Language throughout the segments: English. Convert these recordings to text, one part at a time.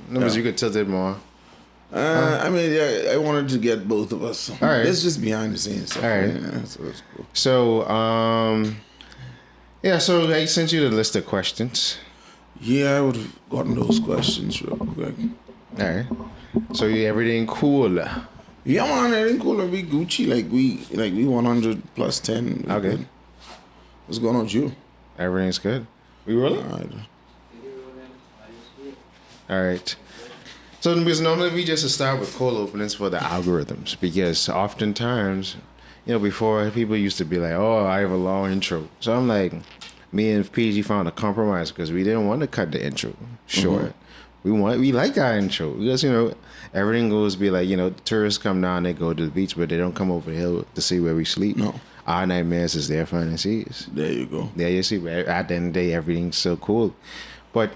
Numbers you could tilt it more. I mean, yeah, I wanted to get both of us. All right. It's just behind the scenes stuff. All right. Yeah, so that's cool. So, I sent you the list of questions. Yeah, I would have gotten those questions real quick. All right. So, everything cool? Yeah, man, everything cool. We Gucci. Like we 100 plus 10. Okay. Good. What's going on with you? Everything's good. We rolling? All right. All right. So, because normally we just start with cold openings for the algorithms, because oftentimes, before people used to be like, "Oh, I have a long intro," so I'm like, me and PG found a compromise because we didn't want to cut the intro short. We like our intro because everything goes be like tourists come down, they go to the beach, but they don't come over the hill to see where we sleep. No. Our nightmares is their fantasies. There you go. There you see. At the end of the day, everything's so cool, but.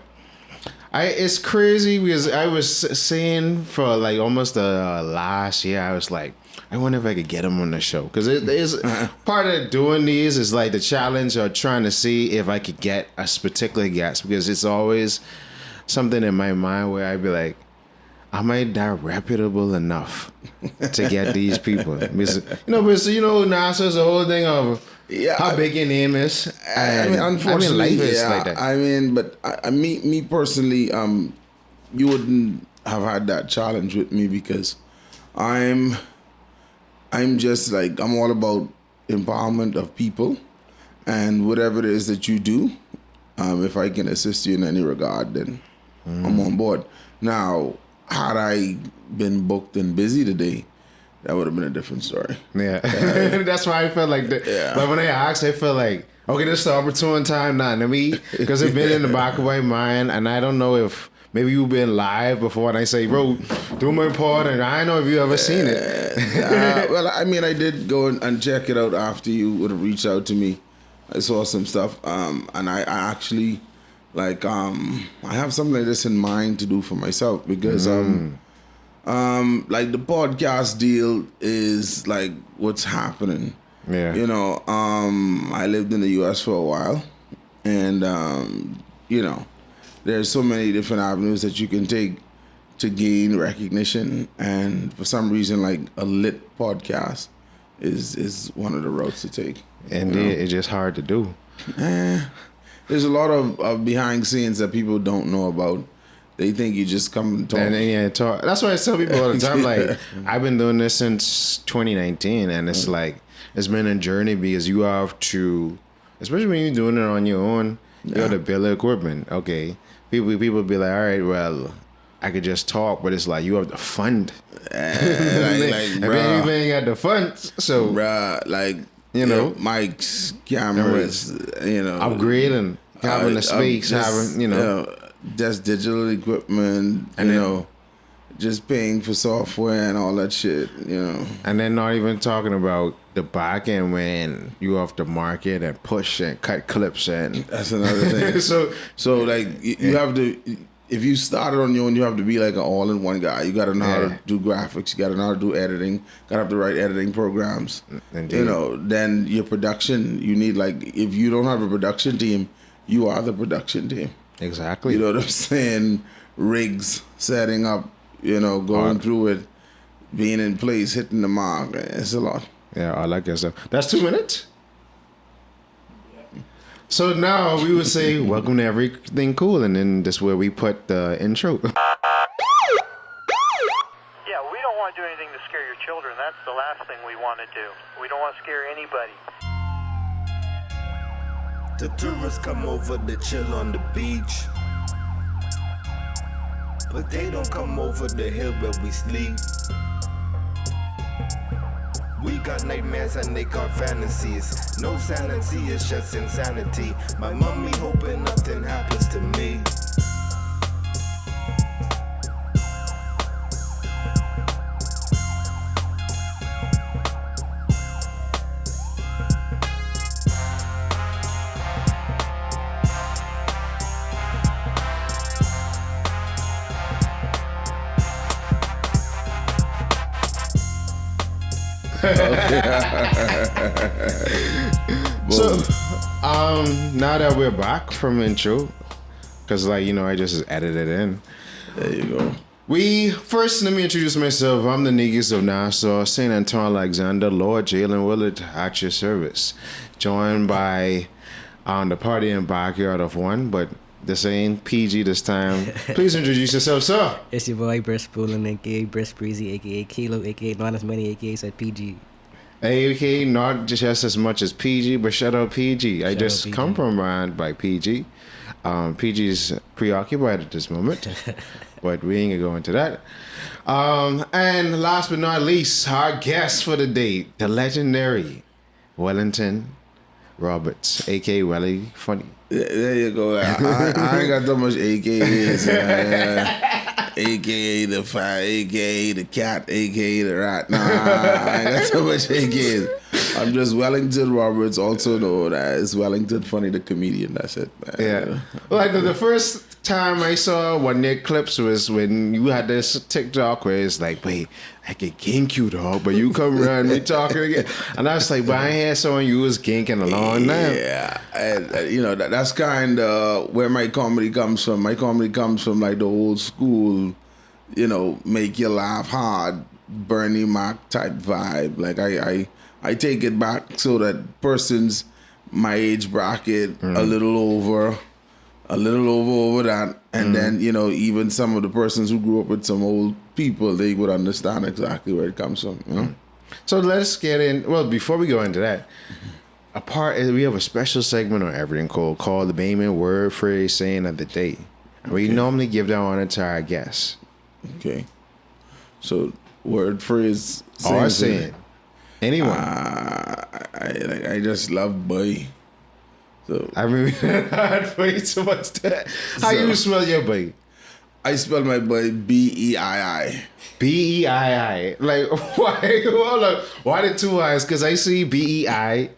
It's crazy because I was saying for like almost the last year, I was like, I wonder if I could get him on the show. Because it is part of doing these is like the challenge of trying to see if I could get a particular guest, because it's always something in my mind where I'd be like, am I that reputable enough to get these people? Because, NASA's the whole thing of how big your name is. I mean, unfortunately, life is like that. I mean, but me personally, you wouldn't have had that challenge with me because I'm just like, I'm all about empowerment of people, and whatever it is that you do, if I can assist you in any regard, then I'm on board. Now, had I been booked and busy today, that would have been a different story. Yeah. That's why I felt like that. Yeah. But when they asked, I felt like, okay, this is the opportune time now to me, because it's been in the back of my mind, and I don't know if maybe you've been live before, and I say, bro, do my part, and I don't know if you ever seen it. Well, I mean, I did go and check it out after you would have reached out to me. I saw some stuff, and I actually, like, I have something like this in mind to do for myself, because like the podcast deal is like what's happening. Yeah. I lived in the US for a while, and there's so many different avenues that you can take to gain recognition, and for some reason, like a lit podcast is one of the routes to take. And it's just hard to do. There's a lot of behind scenes that people don't know about. They think you just come and talk. And talk. That's why I tell people all the time, like, I've been doing this since 2019, and it's like, it's been a journey, because you have to, especially when you're doing it on your own, you have to build the equipment. Okay. People be like, all right, well, I could just talk, but it's like, you have to fund. If you ain't got the funds, so. Mics, cameras, upgrading, having the space, just digital equipment, and just paying for software and all that shit, And then not even talking about the back end when you have to market and push and cut clips, and that's another thing. so like you have to, if you started on your own, you have to be like an all-in-one guy. You got to know how to do graphics. You got to know how to do editing. Got to have the right editing programs. Indeed. Then your production, you need, like, if you don't have a production team, you are the production team. Exactly. You know what I'm saying? Rigs, setting up, going through it, being in place, hitting the mark. It's a lot. Yeah, I like that stuff. That's 2 minutes? So now we would say, welcome to Erryting Kool, and then this is where we put the intro. Yeah, we don't want to do anything to scare your children. That's the last thing we want to do. We don't want to scare anybody. The tourists come over to chill on the beach, but they don't come over the hill where we sleep. We got nightmares and they got fantasies. No sanity, it's just insanity. My mommy hoping nothing happens to me. So, now that we're back from intro, because I just edited in. There you go. Let me introduce myself. I'm the Negus of Nassau, St. Anton Alexander, Lord Jalen Willard, at your service. Joined by the party and backyard of one, but this ain't PG this time. Please introduce yourself, sir. It's your boy Breast Poolin, aka Breast Breezy, aka Kilo, aka not as many AKAs at PG. AK, not just as much as PG, but shout out PG. I just PG. come from around by PG. PG's preoccupied at this moment, but we ain't gonna go into that. And last but not least, our guest for the day, the legendary Wellington Roberts, aka Welly Funny. There you go. I ain't got that much AKAs. AKA the fire, AKA the cat, AKA the rat. Nah, I ain't got so much AKAs. I'm just Wellington Roberts, also known as Wellington Funny the comedian. That's it, man. Yeah. Like the first time I saw one of their clips was when you had this TikTok where it's like, wait, I can gank you, dog, but you come around me talking again. And I was like, but I ain't had someone you was ganking a long time. Yeah, and that's kind of where my comedy comes from. My comedy comes from like the old school, make you laugh hard, Bernie Mac type vibe. Like I take it back so that persons my age bracket a little over that, and then even some of the persons who grew up with some old people, they would understand exactly where it comes from. So let's get in. Well, before we go into that, we have a special segment on Erryting Kool called the Bahamian word, phrase, saying of the day. And we normally give that honor to our guests. Okay. So word, phrase, Or saying. Anyone. I just love boy. So I mean, I'd wait so much that. How you spell your boy? I spell my boy B-E-I-I. B-E-I-I. Like, why? Hold on. Why the two eyes? Because I see B-E-I.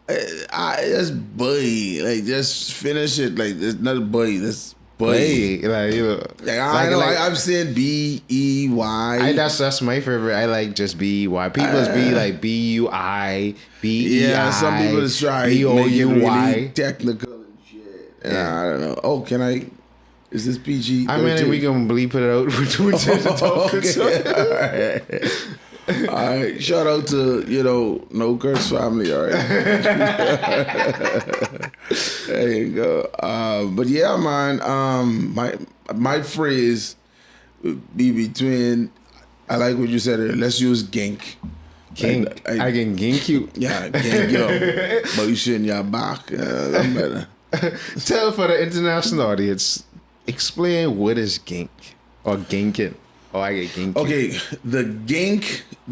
I just boy. Like, just finish it. Like, it's not a boy. That's boy. Hey, I've said B-E-Y. That's my favorite. I like just B-E-Y. People's be like B-U-I, B-E-I. Yeah, some people just try B-O-U-Y. make it really technical and shit. Yeah, I don't know. Oh, can I? Is this PG? I mean, we can bleep it out. We're doing All right. Shout out to, No Curse family. All right. There you go. But yeah, man, my phrase would be between, I like what you said earlier, let's use gink. Gink. I can gink you. Yeah, gink you. But you shouldn't your back. That's better. Tell for the international audience, explain what is gink or ginking. Oh, I get ginky. Okay, the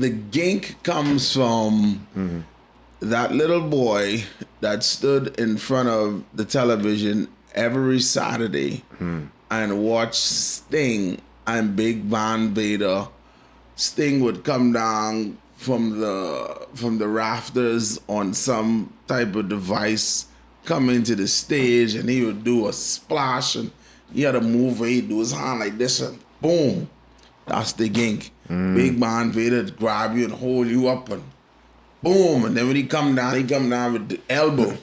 gink comes from that little boy that stood in front of the television every Saturday and watched Sting and Big Van Vader. Sting would come down from the rafters on some type of device, come into the stage, and he would do a splash, and he had to move where he'd do his hand like this, and boom. That's the gink. Big man Vader grab you and hold you up and boom. And then when he come down with the elbow.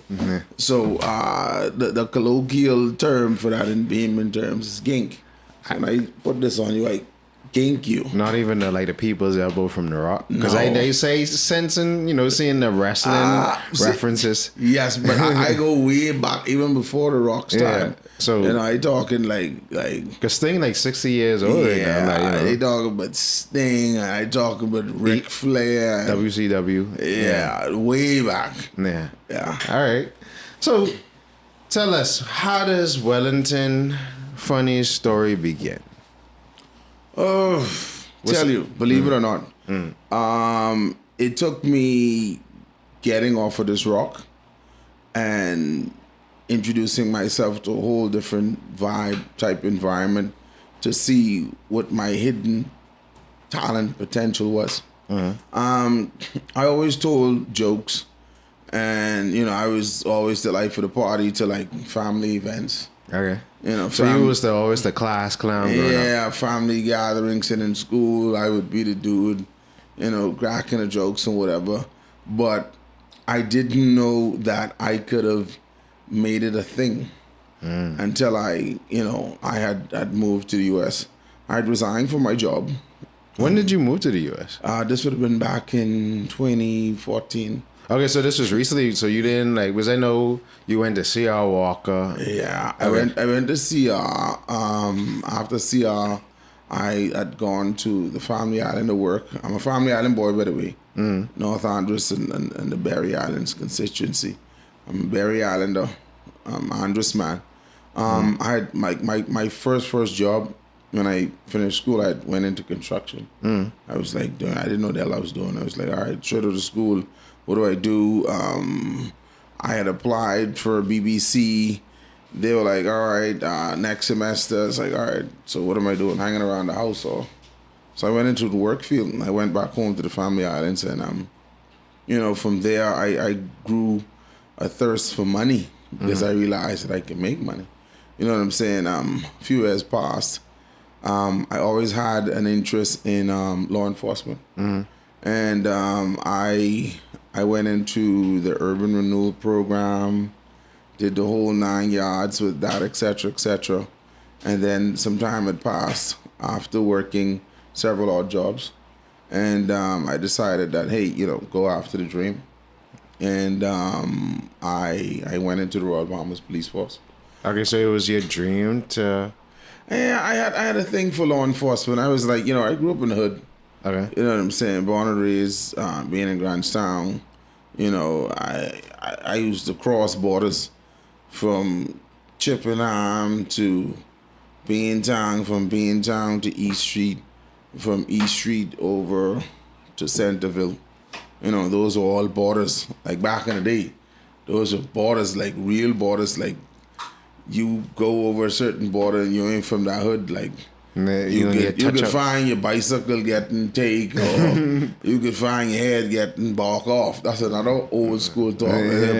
So the colloquial term for that in Bahamian terms is gink. So when I put this on you, I gink you. Not even the people's elbow from The Rock. Because No. they say sensing, seeing the wrestling references. Yes, but I go way back, even before The Rock's time. Yeah. So I talking like because Sting 60 years old right now. they talking about Sting, and I talking about Ric Flair. WCW. Yeah, way back. Yeah. Yeah. All right. So tell us, how does Wellington Funny's story begin? Oh, believe it or not, it took me getting off of this rock and introducing myself to a whole different vibe type environment to see what my hidden talent potential was. I always told jokes, and I was always the life of the party to family events. Okay. So you was always the class clown growing up. Yeah, family gatherings and in school, I would be the dude, cracking the jokes and whatever. But I didn't know that I could have made it a thing. until I had moved to the U.S. I had resigned from my job. When did you move to the U.S.? This would have been back in 2014. Okay, so this was recently. So you didn't like, because I know you went to CR Walker. Yeah, I Okay. went to CR. After CR, I had gone to the Family Island to work. I'm a Family Island boy, by the way. North Andros and the Berry Islands constituency. I'm a Berry Islander. Andros man. I had my first job when I finished school. I went into construction. I was like, I didn't know the hell I was doing. I was like, all right, straight out of school. What do I do? I had applied for BBC. They were like, all right, next semester. It's like, all right, so what am I doing? Hanging around the house? So I went into the work field, and I went back home to the Family Islands. And, from there, I grew a thirst for money because I realized that I can make money. You know what I'm saying? A few years passed. I always had an interest in law enforcement. And I went into the urban renewal program, did the whole 9 yards with that, et cetera, and then some time had passed after working several odd jobs, and I decided that, hey, go after the dream, and I went into the Royal Bahamas Police Force. Okay, so it was your dream to. Yeah, I had a thing for law enforcement. I was like, I grew up in the hood. Okay. You know what I'm saying? Born and raised, being in Grantstown. I used to cross borders from Chippenham to Beantown, from Beantown to East Street, from East Street over to Centerville. Those are all borders. Like back in the day, those are borders, like real borders. Like you go over a certain border and you ain't from that hood, like. You could find your bicycle getting taken, or you could find your head getting bark off. That's another old school talk.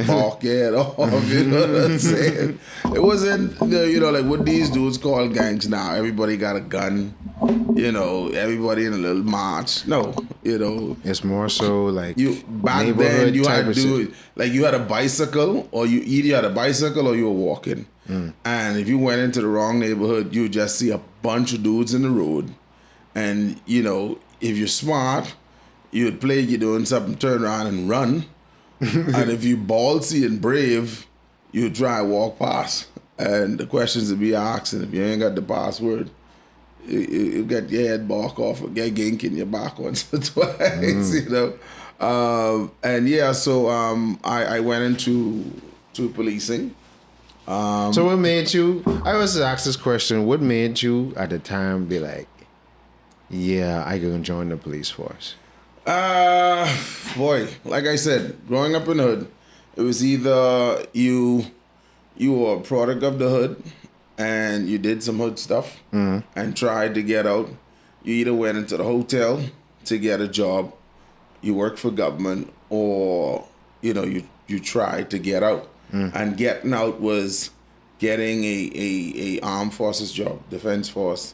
Bark your head off. You know what I'm saying? It wasn't, like what these dudes call gangs now. Everybody got a gun. Everybody in a little march. No, It's more so like back then you had to do it. Like you had a bicycle, or you either had a bicycle or you were walking. And if you went into the wrong neighborhood, you would just see a bunch of dudes in the road. And, if you're smart, you would play you doing something, turn around and run. And if you ballsy and brave, you would try and walk past. And the questions would be asked, and if you ain't got the password, you get your head bark off or get gink in your back once or twice, So I went into policing. So what made you? I was asked this question. What made you at the time be like, "Yeah, I can join the police force"? Boy, like I said, growing up in the hood, it was either you were a product of the hood and you did some hood stuff and tried to get out. You either went into the hotel to get a job, you worked for government, or you tried to get out. And getting out was getting a armed forces job, defense force,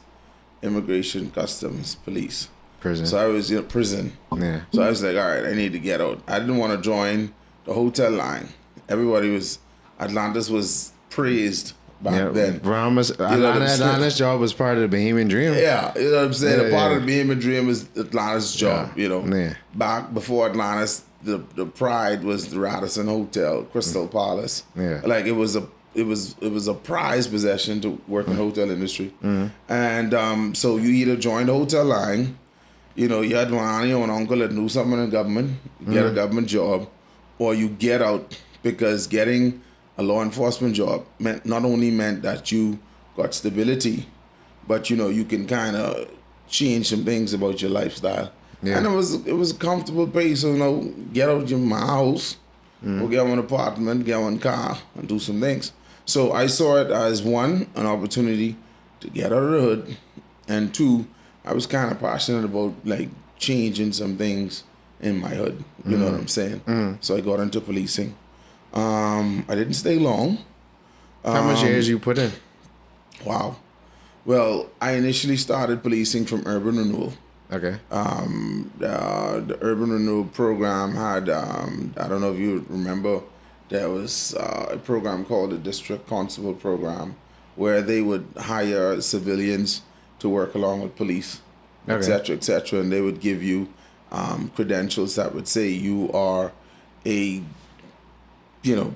immigration, customs, police. Prison. So I was in prison. Yeah. So I was like, all right, I need to get out. I didn't want to join the hotel line. Atlantis was praised back then. Atlanta's job was part of the Bahamian dream. Yeah, you know what I'm saying? Yeah, a part of the Bahamian dream was Atlantis' job, Yeah. Back before Atlantis, the pride was the Radisson Hotel, Crystal Palace. Yeah. Like it was a prized possession to work in the hotel industry. And so you either join the hotel line, you had one auntie or an uncle that knew something in the government, get a government job, or you get out, because getting a law enforcement job not only meant that you got stability, but you can kind of change some things about your lifestyle. Yeah. And it was a comfortable pace. So get out of my house, or get one apartment, get one car, and do some things. So I saw it as one, an opportunity to get out of the hood, and two, I was kind of passionate about like changing some things in my hood. You know what I'm saying? So I got into policing. I didn't stay long. How much years you put in? Wow. Well, I initially started policing from urban renewal. Okay. The urban renewal program had, I don't know if you remember, there was a program called the District Constable Program, where they would hire civilians to work along with police, Okay. et cetera, and they would give you credentials that would say you are a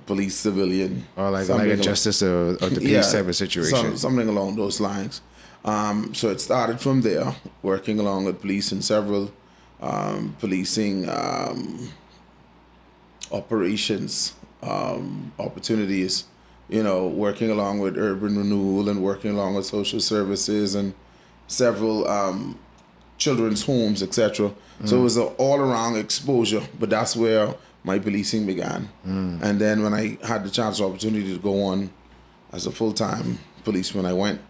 police civilian, Or like a something justice of the peace type of situation. something along those lines. So it started from there, working along with police in several policing operations, opportunities, working along with urban renewal and working along with social services and several children's homes, etc. So it was an all-around exposure, but that's where my policing began. And then when I had the chance or opportunity to go on as a full-time policeman, I went.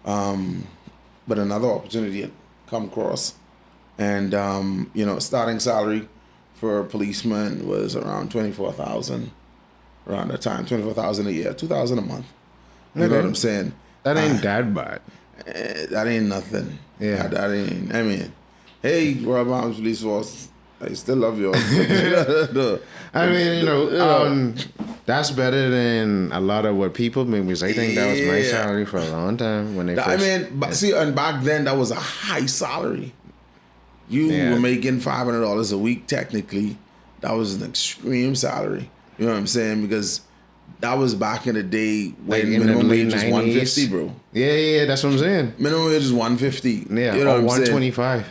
But another opportunity had come across, and starting salary for a policeman was around 24,000 around that time, 24,000 a year, 2,000 a month. You know what I'm saying? That ain't that bad. That ain't nothing. Yeah. That ain't. I mean, hey, Royal Bahamas Police Force, I still love you. I mean, that's better than a lot of what people make. Because I think that was my Yeah. salary for a long time when they I first. mean, but see, and back then that was a high salary. You Yeah. were making $500 a week. Technically, that was an extreme salary. You know what I'm saying? Because that was back in the day when Like in the minimum late wage was 150, bro. Yeah, that's what I'm saying. Minimum wage was 150. Yeah, you know or what I'm saying? 125.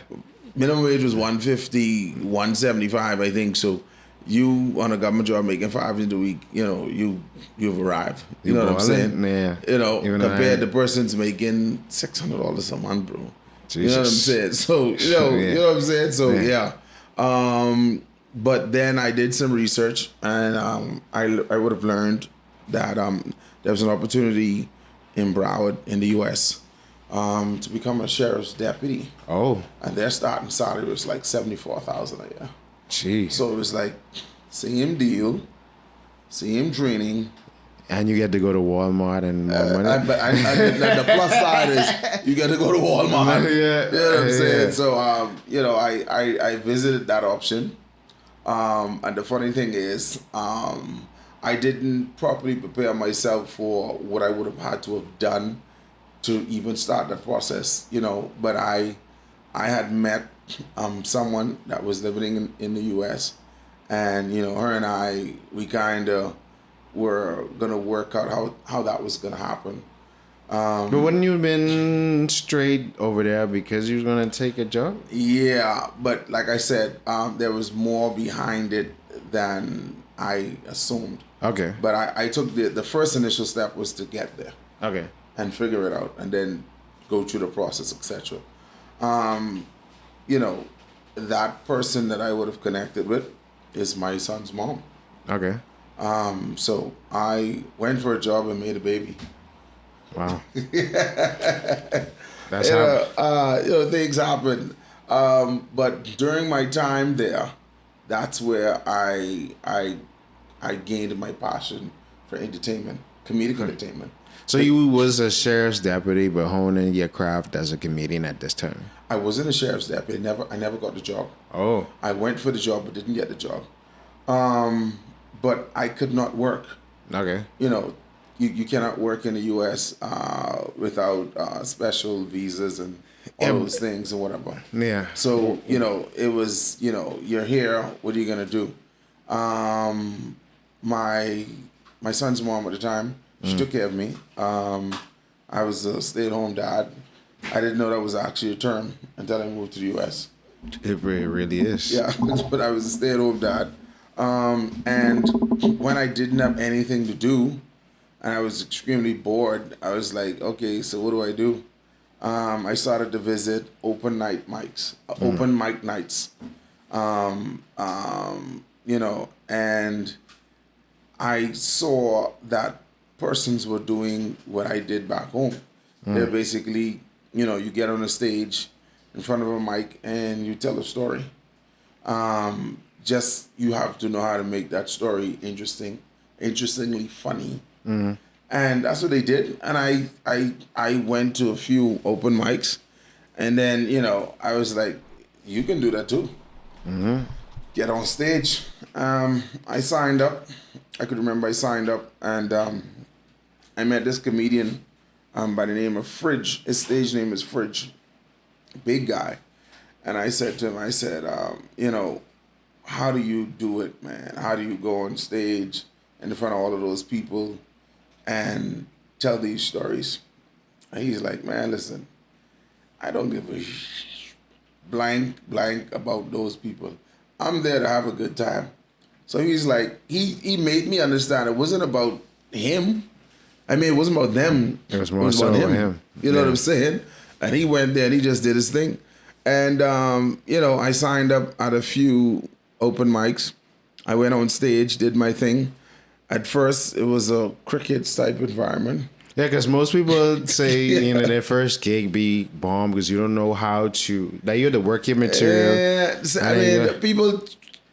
Minimum wage was 150, 175, I think. So you on a government job making $500 a week, you've arrived. You know what I'm ballin'? saying? Yeah. Even though Compared to persons making $600 a month, bro. You know what I'm Jesus. saying? So you know what I'm saying? So Yeah. but then I did some research, and I would have learned that there was an opportunity in Broward in the U.S. To become a sheriff's deputy, Oh, and their starting salary was like 74,000 a year. jeez. So it was like same deal, same training. And you get to go to Walmart and more money. But the plus side is you get to go to Walmart. Yeah. You know what I'm saying? Yeah. So I visited that option. And the funny thing is, I didn't properly prepare myself for what I would have had to have done to even start that process, But I had met someone that was living in the U.S. and her and we kind of were gonna work out how that was gonna happen. But wouldn't you have been straight over there because you was gonna take a job? Yeah, but like I said, there was more behind it than I assumed. Okay. But I took the first initial step was to get there Okay. and figure it out, and then go through the process, etc. That person that I would have connected with is my son's mom. Okay. So I went for a job and made a baby. Wow. That's how. Things happen. But during my time there, that's where I gained my passion for entertainment, comedic entertainment. So you was a sheriff's deputy, but honing your craft as a comedian at this time. I wasn't a sheriff's deputy. I never got the job. Oh. I went for the job but didn't get the job. But I could not work. Okay. You cannot work in the U.S. Without special visas and all those things and whatever. Yeah. So, it was, you're here, what are you going to do? My son's mom at the time, she took care of me. I was a stay-at-home dad. I didn't know that was actually a term until I moved to the U.S. It really is. Yeah, but I was a stay-at-home dad. And when I didn't have anything to do, and I was extremely bored, I was like, okay, so what do I do? I started to visit open mic nights, and I saw that persons were doing what I did back home. They're basically, you get on a stage in front of a mic and you tell a story. Just you have to know how to make that story interestingly funny. Mm-hmm. And that's what they did. And I went to a few open mics, and then I was like, you can do that too. Mm-hmm. get on stage. I signed up. I could remember I signed up, and I met this comedian by the name of Fridge. His stage name is Fridge. Big guy. And I said to him, I said, how do you do it, man? How do you go on stage in front of all of those people and tell these stories? And he's like, man, listen, I don't give a blank about those people. I'm there to have a good time. So he's like, he made me understand it wasn't about him. I mean, it wasn't about them. It was more so about him. You know what I'm saying? And he went there and he just did his thing. And, I signed up at a few open mics. I went on stage, did my thing. At first, it was a crickets type environment. Yeah, because most people say, their first gig be bomb because you don't know how to, like, you have to work your material. Yeah, people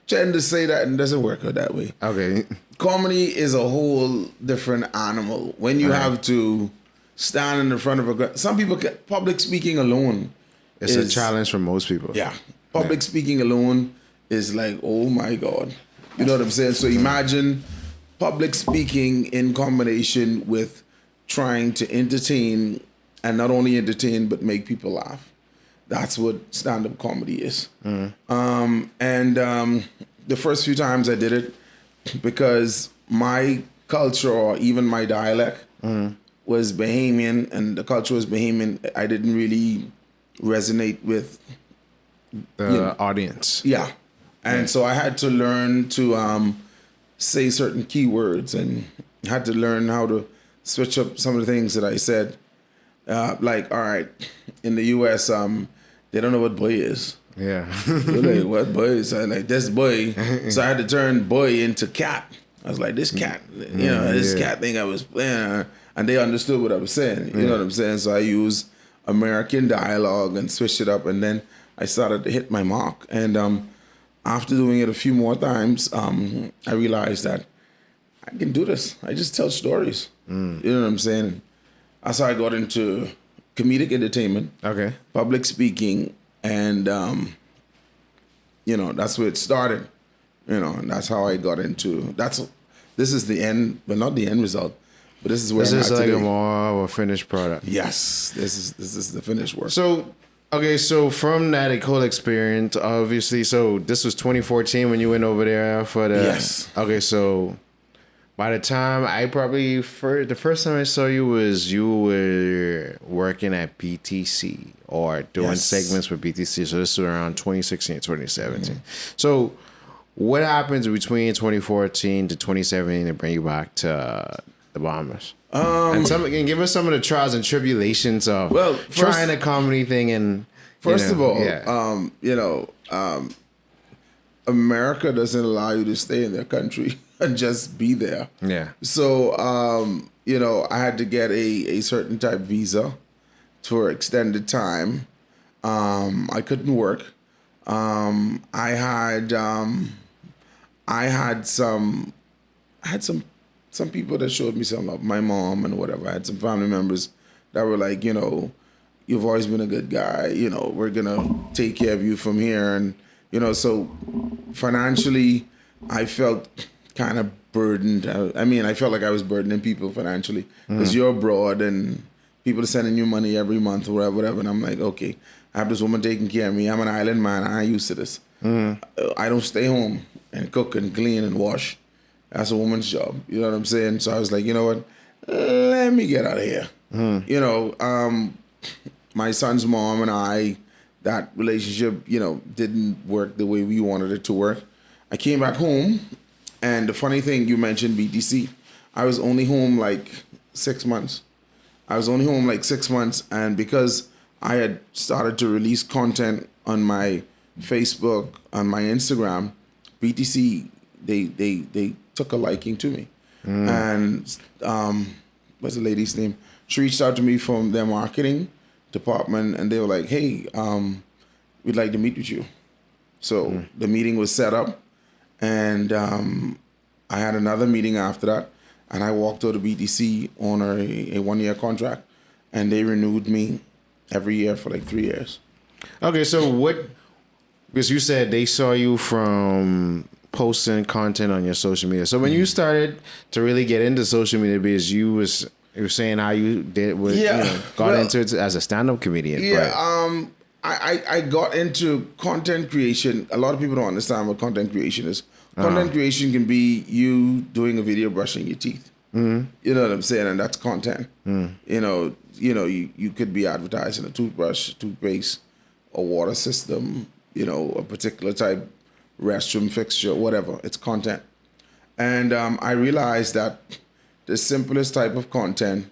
tend to say that and it doesn't work out that way. Okay. Comedy is a whole different animal. When you have to stand in the front of some people, public speaking alone. It's a challenge for most people. Yeah. Public speaking alone is like, oh my God. You know what I'm saying? So imagine public speaking in combination with trying to entertain, and not only entertain, but make people laugh. That's what stand-up comedy is. The first few times I did it, because my culture or even my dialect was Bahamian, and the culture was Bahamian, I didn't really resonate with the audience. Yeah. And so I had to learn to say certain keywords, and had to learn how to switch up some of the things that I said. Like, all right, in the U.S., they don't know what boy is. Yeah. They're like, what boy is? I like, this boy. So I had to turn boy into cat. I was like, this cat, this cat thing I was playing. And they understood what I was saying. You know what I'm saying? So I used American dialogue and switched it up. And then I started to hit my mark. And after doing it a few more times, I realized that I can do this. I just tell stories. You know what I'm saying? That's how I got into comedic entertainment, public speaking, and that's where it started. And that's how I got into. This is the end, but not the end result. But this is where I'm at today. This is like more of a finished product. Yes, this is the finished work. So from that whole experience, obviously, so this was 2014 when you went over there for the. Yes. Okay, so. By the time the first time I saw you were working at BTC or doing segments with BTC. So this was around 2016, 2017. So what happens between 2014 to 2017 to bring you back to the Bahamas? And give us some of the trials and tribulations of trying a comedy thing. And first of all, America doesn't allow you to stay in their country and just be there. Yeah. So, I had to get a certain type visa for extended time. I couldn't work. I had some people that showed me some love. My mom and whatever. I had some family members that were like, you've always been a good guy. We're gonna take care of you from here. And so financially, I felt kind of burdened. I felt like I was burdening people financially because you're abroad and people are sending you money every month or whatever. And I'm like, okay, I have this woman taking care of me. I'm an island man. I ain't used to this. I don't stay home and cook and clean and wash. That's a woman's job. You know what I'm saying? So I was like, you know what? Let me get out of here. My son's mom and I, that relationship, didn't work the way we wanted it to work. I came back home. And the funny thing, you mentioned BTC. I was only home like 6 months. And because I had started to release content on my Facebook, on my Instagram, BTC, they took a liking to me. And what's the lady's name? She reached out to me from their marketing department, and they were like, hey, we'd like to meet with you. So the meeting was set up. And I had another meeting after that, and I walked out of BTC on a 1-year contract, and they renewed me every year for like 3 years. Okay, so because you said they saw you from posting content on your social media. So when you started to really get into social media, because you were saying how you did with got into it as a stand-up comedian. Yeah, but, I got into content creation. A lot of people don't understand what content creation is. Content creation can be you doing a video brushing your teeth. Mm-hmm. You know what I'm saying? And that's content. Mm. You could be advertising a toothbrush, toothpaste, a water system, a particular type restroom fixture, whatever. It's content. And I realized that the simplest type of content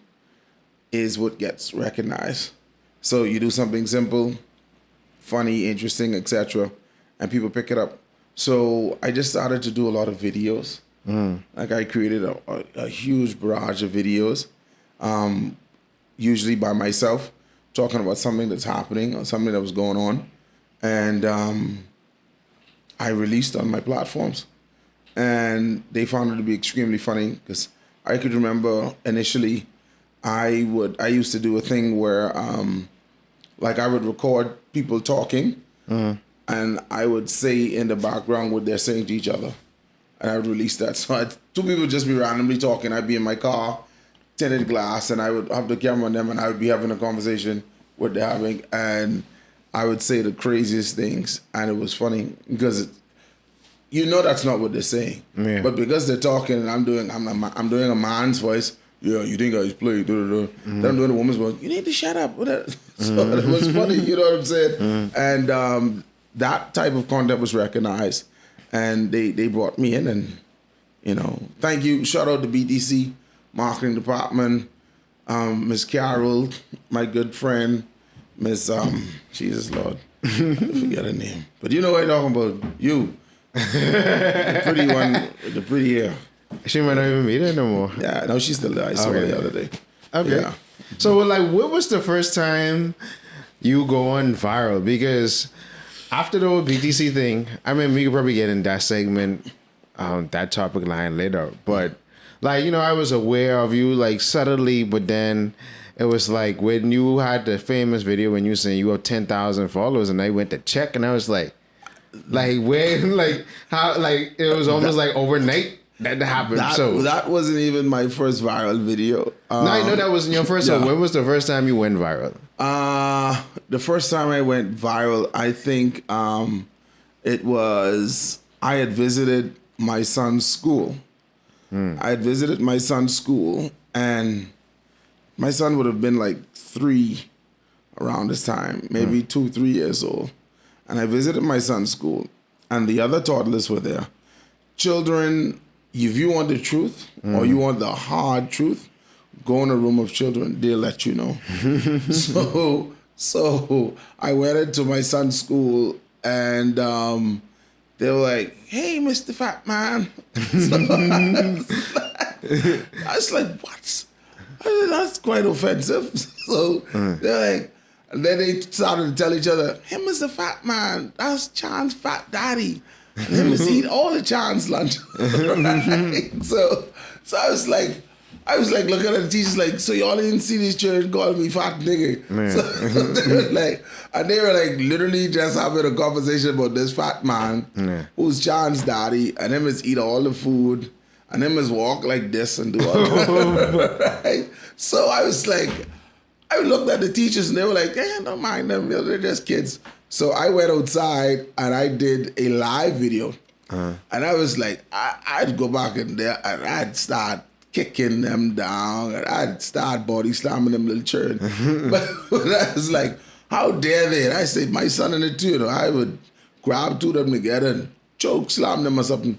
is what gets recognized. So you do something simple, funny, interesting, etc., and people pick it up. So I just started to do a lot of videos. Like I created a huge barrage of videos, usually by myself, talking about something that's happening or something that was going on. And I released on my platforms. And they found it to be extremely funny because I could remember initially I used to do a thing where like I would record people talking and I would say in the background what they're saying to each other. And I would release that. So two people would just be randomly talking. I'd be in my car, tinted glass, and I would have the camera on them and I would be having a conversation what they're having. And I would say the craziest things. And it was funny because that's not what they're saying. Yeah. But because they're talking and I'm doing a man's voice, you think I just play, Then I'm doing a woman's voice, you need to shut up. So it was funny, you know what I'm saying? And that type of content was recognized. And they brought me in and, thank you. Shout out to BTC, marketing department, Miss Carol, my good friend, Miss, Jesus Lord, I forget her name. But you know what I'm talking about, you. The pretty one, the pretty hair. She might not even be there no more. Yeah, no, she's still there. I saw her the other day. Okay. Yeah. So, what was the first time you go on viral? Because after the whole BTC thing, I mean, we could probably get in that segment, that topic line later. But, I was aware of you, subtly, but then it was like when you had the famous video when you were saying you have 10,000 followers and I went to check and I was like how, it was almost like overnight that happened. That wasn't even my first viral video. No, I know that wasn't your first. Yeah. So when was the first time you went viral? The first time I went viral, I think it was I had visited my son's school. I had visited my son's school, and my son would have been 3 around this time, maybe 2, 3 years old. And I visited my son's school, and the other toddlers were there. Children, if you want the truth or you want the hard truth, go in a room of children. They'll let you know. So I went into my son's school, and they were like, "Hey, Mr. Fat Man." I was like, "What? That's quite offensive." So they're like. And then they started to tell each other, him is the fat man. That's Chan's fat daddy. And him is eat all the Chan's lunch. Right? So I was like looking at the teachers so y'all didn't see these children calling me fat nigga. So they were literally just having a conversation about this fat man who's Chan's daddy, and him is eat all the food, and him is walk like this and do all that. Right? So I was I looked at the teachers and they were like, don't mind them, they're just kids. So I went outside and I did a live video. And I was like, I'd go back in there and I'd start kicking them down and I'd start body slamming them little children. But I was like, how dare they? And I said, my son and the two, I would grab two of them together and choke slam them or something.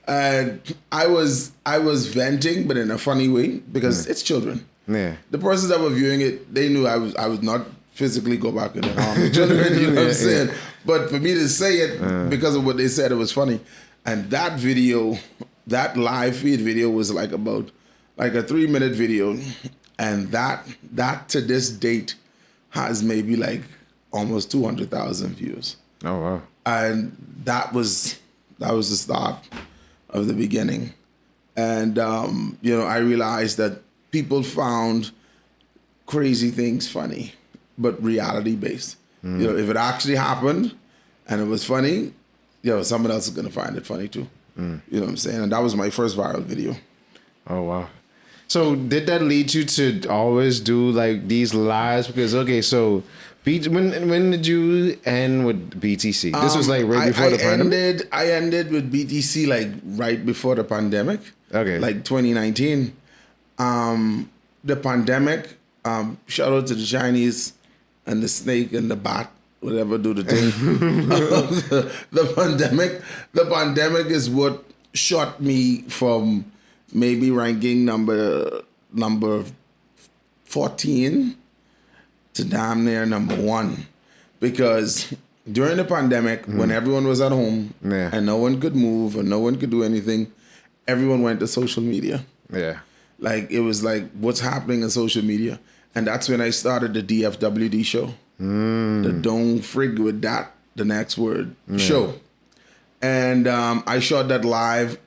And I was venting, but in a funny way, because it's children. Yeah. The persons that were viewing it, they knew I was not physically go back and harm the children, you know what I'm saying? But for me to say it because of what they said, it was funny. And that video, that live feed video was about a 3-minute video. And that to this date has maybe almost 200,000 views. Oh, wow. And that was the start of the beginning. And, I realized that people found crazy things funny, but reality based. If it actually happened and it was funny, someone else is gonna find it funny too. You know what I'm saying? And that was my first viral video. Oh wow. So did that lead you to always do like these lives? Because so when did you end with BTC? This was like right before the pandemic? I ended with BTC like right before the pandemic. Okay. Like 2019. The pandemic, shout out to the Chinese and the snake and the bat, whatever do the thing. The pandemic is what shot me from maybe ranking number 14 to damn near number 1. Because during the pandemic, when everyone was at home and no one could move and no one could do anything, everyone went to social media. Yeah. Like, it was like, what's happening in social media? And that's when I started the DFWD show. The Don't Frig With That, the next word, show. And I shot that live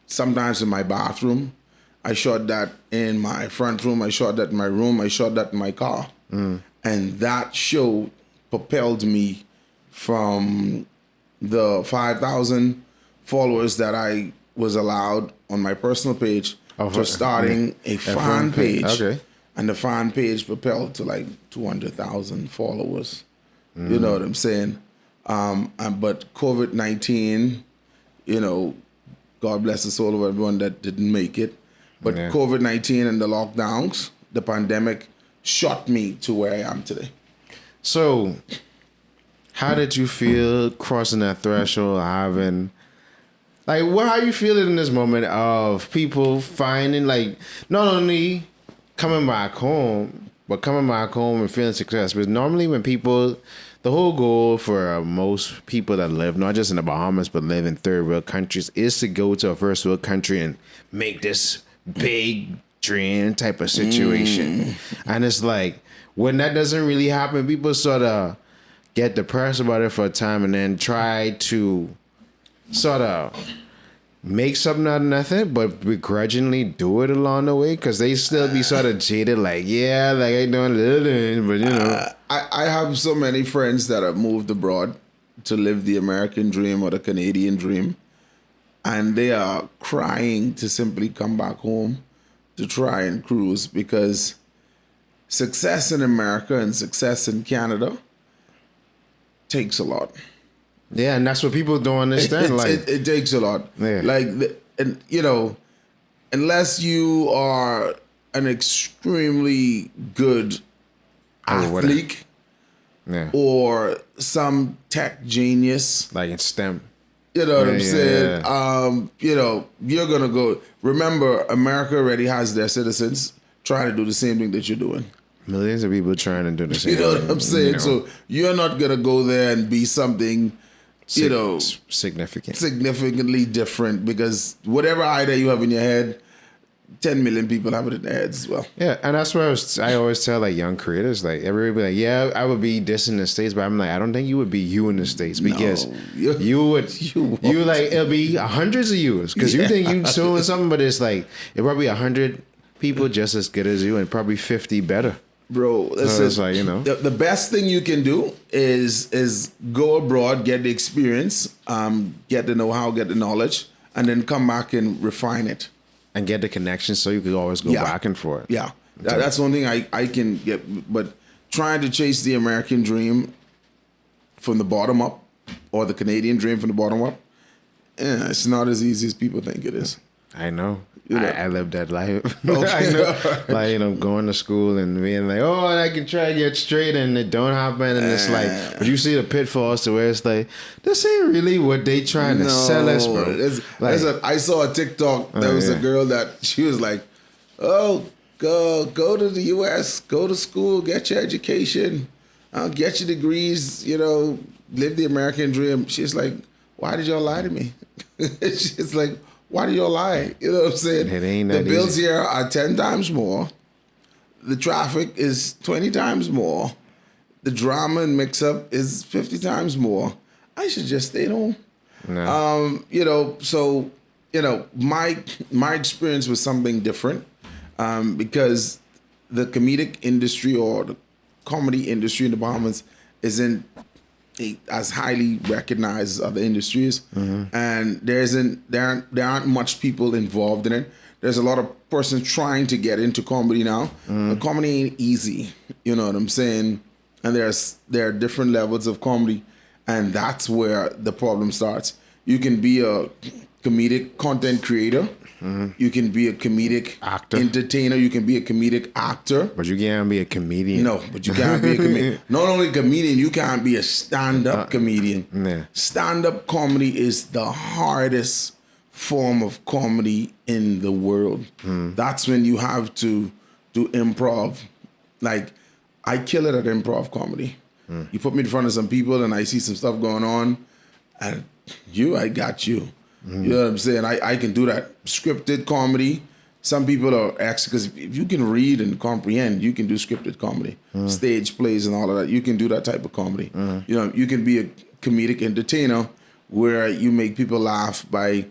sometimes in my bathroom. I shot that in my front room. I shot that in my room. I shot that in my car. And that show propelled me from the 5,000 followers that I was allowed on my personal page to starting a fan page. Okay. And the fan page propelled to like 200,000 followers. You know what I'm saying? But COVID-19, God bless the soul of everyone that didn't make it. But COVID-19 and the lockdowns, the pandemic shot me to where I am today. So, how did you feel crossing that threshold, having... Like, how you feeling in this moment of people finding, like, not only coming back home, but coming back home and feeling success? Because normally when people, the whole goal for most people that live, not just in the Bahamas, but live in third world countries, is to go to a first world country and make this big dream type of situation. And it's like, when that doesn't really happen, people sort of get depressed about it for a time and then try to sort of make something out of nothing, but begrudgingly do it along the way, because they still be sort of jaded, like, like I doing a little thing, but I have so many friends that have moved abroad to live the American dream or the Canadian dream, and they are crying to simply come back home to try and cruise, because success in America and success in Canada takes a lot. Yeah, and that's what people don't understand. It takes a lot. Yeah. Unless you are an extremely good athlete or some tech genius, like in STEM. You know what I'm saying? Yeah. You're gonna go. Remember, America already has their citizens trying to do the same thing that you're doing. Millions of people trying to do the same thing. You know what I'm saying? So you're not gonna go there and be something, significantly different, because whatever idea you have in your head, 10 million people have it in their heads as well. Yeah, and that's why I always tell like young creators, like everybody be like, yeah, I would be this in the States, but I'm like, I don't think you would be you in the States, because you like, it'll be hundreds of yous, because you think you doing something, but it's like, it probably 100 people just as good as you and probably 50 better. Bro, listen, it's like, the best thing you can do is go abroad, get the experience, get the know-how, get the knowledge, and then come back and refine it. And get the connection so you could always go back and forth. Yeah, that's one thing I can get. But trying to chase the American dream from the bottom up, or the Canadian dream from the bottom up, it's not as easy as people think it is. I know. I lived that life. I know. Like, going to school and being like, oh, I can try to get straight, and it don't happen. And it's like, but you see the pitfalls to where it's like, this ain't really what they trying to sell us, bro. I saw a TikTok. There was a girl that she was like, oh, go to the U.S., go to school, get your education, get your degrees, live the American dream. She's like, why did y'all lie to me? She's like, why do y'all lie? You know what I'm saying? It ain't that the bills easy. here are 10 times more. The traffic is 20 times more. The drama and mix-up is 50 times more. I should just stay home. No. My experience was something different, because the comedic industry or the comedy industry in the Bahamas isn't as highly recognized as other industries, and there aren't much people involved in it. There's a lot of persons trying to get into comedy now. But comedy ain't easy, you know what I'm saying? And there are different levels of comedy, and that's where the problem starts. You can be a comedic content creator. You can be a comedic Actor. entertainer. You can be a comedic actor. But you can't be a comedian. No, but you can't be a comedian. Not only a comedian, you can't be a stand-up comedian. Yeah. Stand-up comedy is the hardest form of comedy in the world. That's when you have to do improv. Like, I kill it at improv comedy. You put me in front of some people and I see some stuff going on, and I got you. You know what I'm saying? I can do that. Scripted comedy. Some people are actually, because if you can read and comprehend, you can do scripted comedy, stage plays and all of that. You can do that type of comedy. You know, you can be a comedic entertainer where you make people laugh by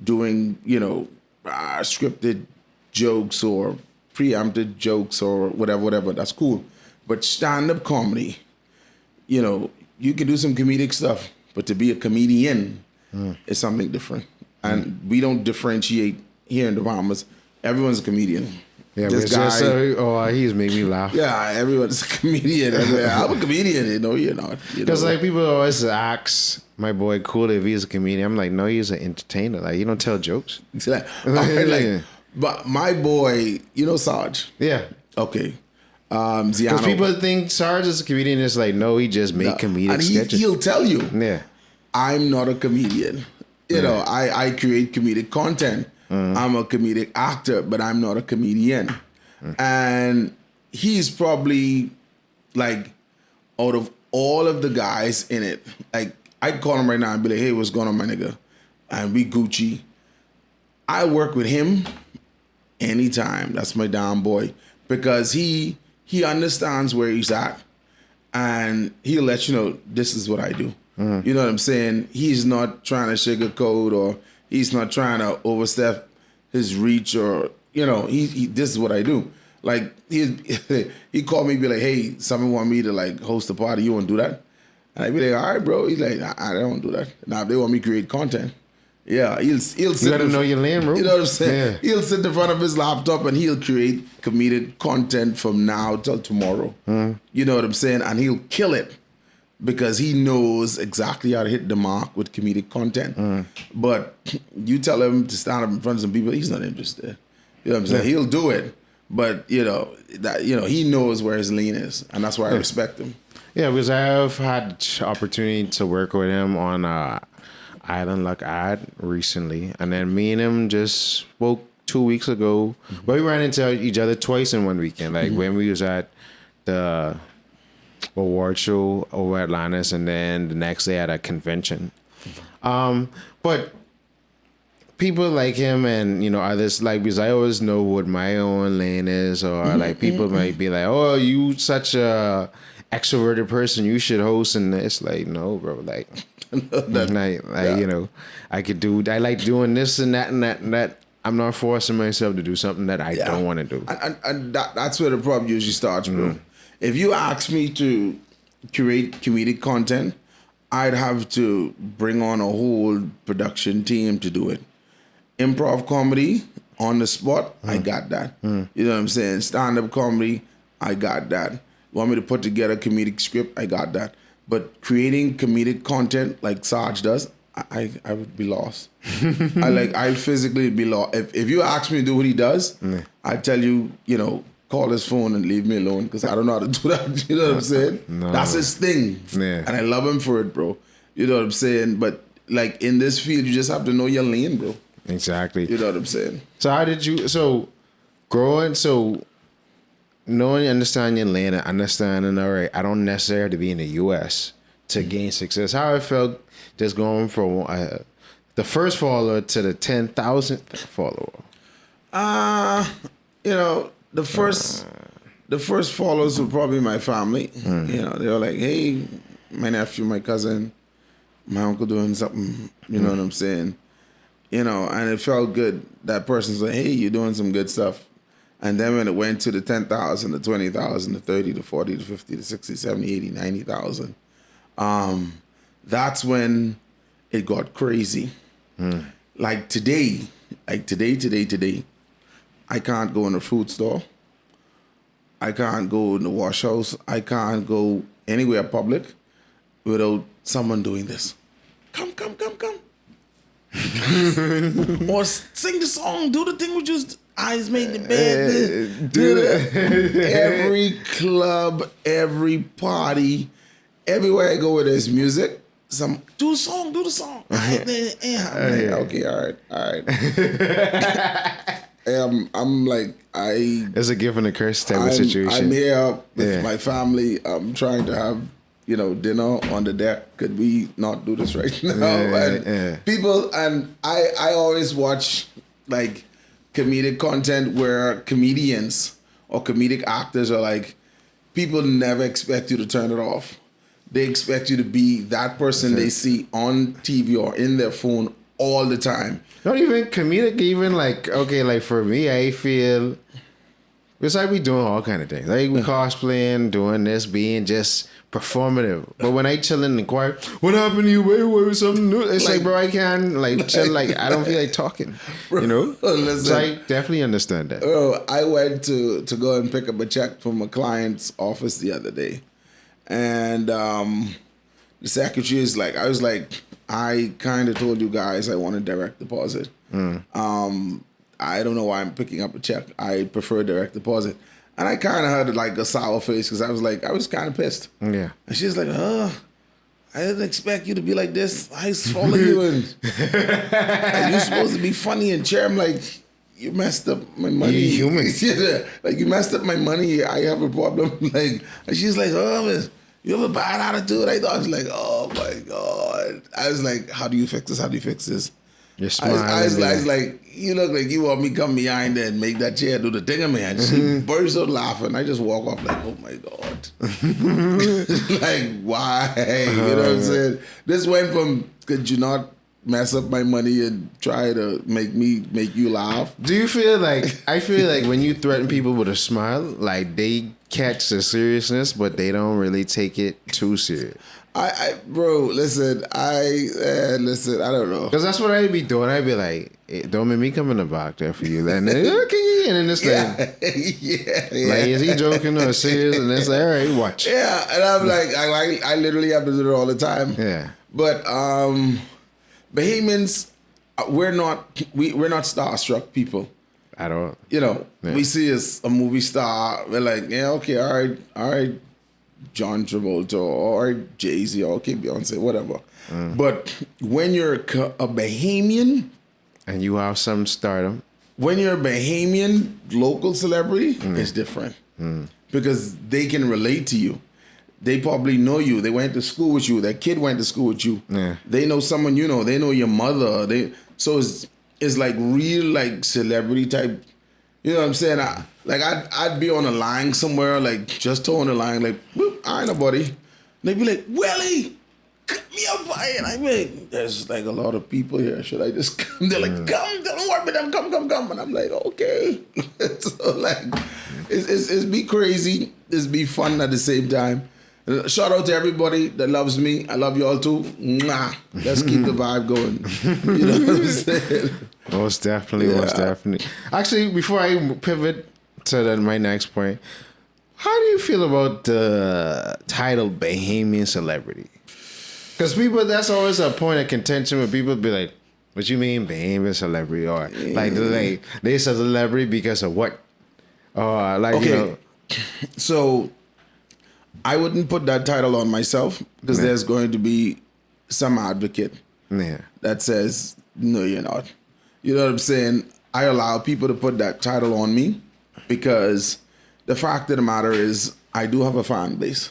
doing, you know, scripted jokes or preempted jokes or whatever. That's cool. But stand-up comedy, you know, you can do some comedic stuff, but to be a comedian is something different. And we don't differentiate here in the Bahamas. Everyone's a comedian. Yeah, This but it's just he's made me laugh. Yeah, everyone's a comedian. I'm a comedian. You know, you're not. Because like people always ask my boy Kool if he's a comedian. I'm like, no, he's an entertainer. Like, you don't tell jokes. It's like, all right, like, but my boy, you know Sarge? Yeah. Okay. Because Ziano. people think Sarge is a comedian. It's like, no, he just make comedic and sketches. he'll tell you, Yeah. I'm not a comedian. You know, I create comedic content. I'm a comedic actor, but I'm not a comedian. And he's probably like, out of all of the guys in it, like, I'd call him right now and be like, hey, what's going on, my nigga? And we Gucci. I work with him anytime. That's my damn boy. Because he understands where he's at, and he'll let you know, this is what I do. You know what I'm saying? He's not trying to sugarcoat, or he's not trying to overstep his reach, or, you know, he this is what I do. Like, he called me, be like, hey, someone want me to like host a party, you want to do that? And I'd be like, all right, bro. He's like, I don't do that. Now, if they want me to create content, yeah, he'll sit. You gotta know your lane, bro. You know what I'm saying? Yeah. He'll sit in front of his laptop and he'll create comedic content from now till tomorrow. You know what I'm saying? And he'll kill it because he knows exactly how to hit the mark with comedic content. But you tell him to stand up in front of some people, he's not interested. You know what I'm saying? He'll do it, but you know that he knows where his lane is, and that's why I respect him. Yeah, because I've had opportunity to work with him on Island Luck ad recently, and then me and him just spoke 2 weeks ago. But we ran into each other twice in one weekend, like when we was at the award show over at Atlantis, and then the next day at a convention. But people like him and others, like, because I always know what my own lane is, or like people might be like, oh, you such a extroverted person, you should host, and it's like, no, bro, like I could do, I like doing this and that and that and that. I'm not forcing myself to do something that I don't want to do. And that's where the problem usually starts, bro. If you ask me to curate comedic content, I'd have to bring on a whole production team to do it. Improv comedy, on the spot, I got that. You know what I'm saying? Stand-up comedy, I got that. Want me to put together a comedic script, I got that. But creating comedic content like Sarge does, I would be lost. I physically be lost. If you ask me to do what he does, I tell you, call his phone and leave me alone, because I don't know how to do that. You know what I'm saying? No. That's his thing. Yeah. And I love him for it, bro. You know what I'm saying? But like in this field, you just have to know your lane, bro. Exactly. You know what I'm saying? So how did you, knowing and understanding your lane and understanding, all right, I don't necessarily have to be in the U.S. to gain success. How I felt just going from the first follower to the 10,000th follower. The first followers were probably my family. They were like, hey, my nephew, my cousin, my uncle doing something. You know what I'm saying? And it felt good. That person's like, hey, you're doing some good stuff. And then when it went to the 10,000, the 20,000, the 30, the 40, the 50, the 60, 70, 80, 90,000, That's when it got crazy. Like today, I can't go in a fruit store. I can't go in the wash house. I can't go anywhere public without someone doing this. Come. Or sing the song, do the thing with just eyes make the bed. Every club, every party, everywhere I go where there's music, do the song. I'm like, okay, all right. I'm like, It's a gift and a curse type of situation. I'm here with my family. I'm trying to have, dinner on the deck. Could we not do this right now? People, and I always watch like comedic content where comedians or comedic actors are like, people never expect you to turn it off. They expect you to be that person they see on TV or in their phone all the time. Not even comedic, even like, okay, like for me, I feel it's like we doing all kind of things. Like we cosplaying, doing this, being just performative. But when I chill in the quiet, what happened to you? Wait, something new. It's like, bro, I can't like chill. Like I don't feel like talking. Listen, so I definitely understand that. Oh, I went to go and pick up a check from a client's office the other day, and the secretary is like, I was like, I kind of told you guys I want a direct deposit. I don't know why I'm picking up a check. I prefer direct deposit. And I kind of had like a sour face because I was kind of pissed. Yeah. And she's like, I didn't expect you to be like this. I follow you and you're supposed to be funny and cheer. I'm like, you messed up my money. You human. Like you messed up my money. I have a problem. Like, and she's like, you have a bad attitude. I was like, oh my God. I was like, how do you fix this? You're smiling. I was like, you look like you want me to come behind there and make that chair do the thing of me. And she burst out laughing. I just walk off like, oh my God. Like, why? You know what I'm saying? This went from, could you not mess up my money and try to make you laugh? Do you feel like, I feel like when you threaten people with a smile, like they catch the seriousness, but they don't really take it too serious? Bro, listen, I don't know. Because that's what I'd be doing. I'd be like, hey, don't make me come in the back there for you. And then, okay, and then it's like, like, is he joking or serious? And it's like, all right, watch. Yeah, and I'm like, I literally have to do it all the time. Yeah. But Bahamians, we're not starstruck people. At all. We see a movie star, we're like, yeah, okay, all right. John Travolta or Jay-Z or okay, Beyonce, whatever. But when you're a Bahamian and you have some stardom, when you're a Bahamian local celebrity, it's different because they can relate to you. They probably know you. They went to school with you. Their kid went to school with you. Yeah. They know someone you know. They know your mother. So it's like real like celebrity type. You know what I'm saying? I'd be on a line somewhere, like just towing the line, like, whoop, I ain't nobody. And they'd be like, Welly, cut me up. And I'm like, there's like a lot of people here. Should I just come? They're like, come, don't work with them, come. And I'm like, okay. So like, it's be crazy. It's be fun at the same time. Shout out to everybody that loves me. I love you all too. Mwah. Let's keep the vibe going. You know what I'm saying? Most definitely. Actually, before I pivot to my next point, how do you feel about the title Bahamian celebrity? Because people, that's always a point of contention when people be like, what you mean Bahamian celebrity? Or like they say celebrity because of what? So I wouldn't put that title on myself because there's going to be some advocate that says, no, you're not. You know what I'm saying? I allow people to put that title on me because the fact of the matter is I do have a fan base.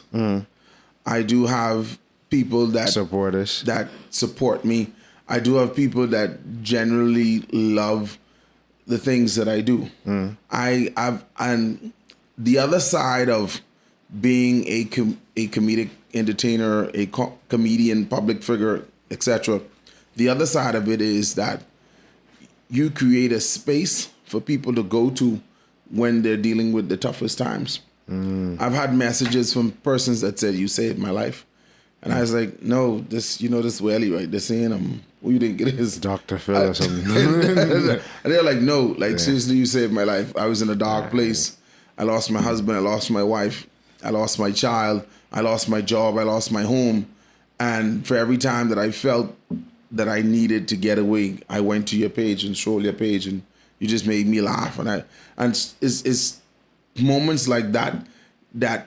I do have people that supporters that support me. I do have people that generally love the things that I do. And the other side of being a comedic entertainer, a comedian, public figure, etc. The other side of it is that you create a space for people to go to when they're dealing with the toughest times. I've had messages from persons that said, you saved my life. And I was like, no, this Welly, right? This ain't who you think it is? Dr. Phil or something. And they're like, no, like seriously, you saved my life. I was in a dark place. I lost my husband. I lost my wife. I lost my child. I lost my job. I lost my home. And for every time that I felt that I needed to get away, I went to your page and scrolled your page, and you just made me laugh. And it's moments like that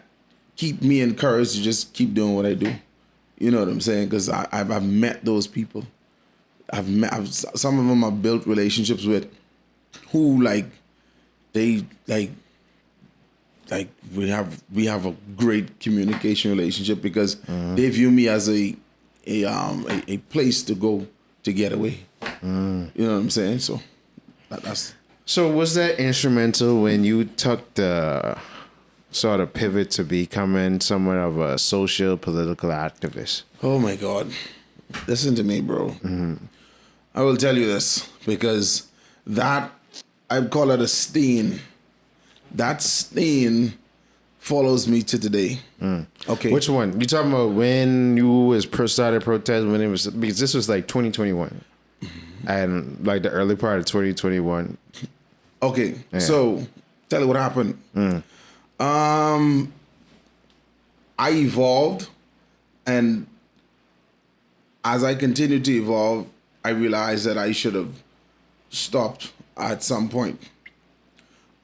keep me encouraged to just keep doing what I do. You know what I'm saying? Because I've met those people. Some of them I've built relationships with, who like we have a great communication relationship because they view me as a place to go to get away. You know what I'm saying? So that's. So was that instrumental when you took the sort of pivot to becoming somewhat of a social political activist? Oh my God. Listen to me, bro. I will tell you this because that, I call it a stain. That stain follows me to today. Okay. Which one? You talking about when you was started protesting, when it was, because this was like 2021 and like the early part of 2021. Okay. Yeah. So tell you what happened. I evolved, and as I continued to evolve, I realized that I should have stopped at some point.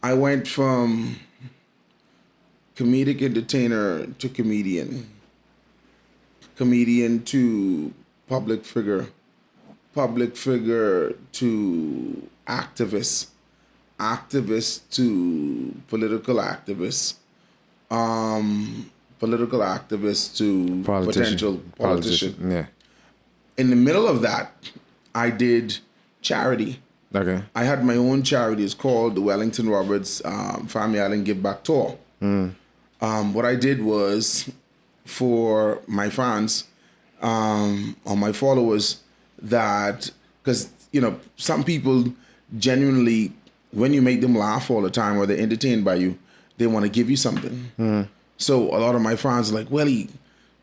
I went from comedic entertainer to comedian to public figure to activist to political activist, to potential politician. Yeah. In the middle of that, I did charity. Okay. I had my own charity. It's called the Wellington Roberts Family Island Give Back Tour. What I did was, for my fans or my followers, that, because, some people genuinely, when you make them laugh all the time or they're entertained by you, they want to give you something. So a lot of my fans are like, Welly,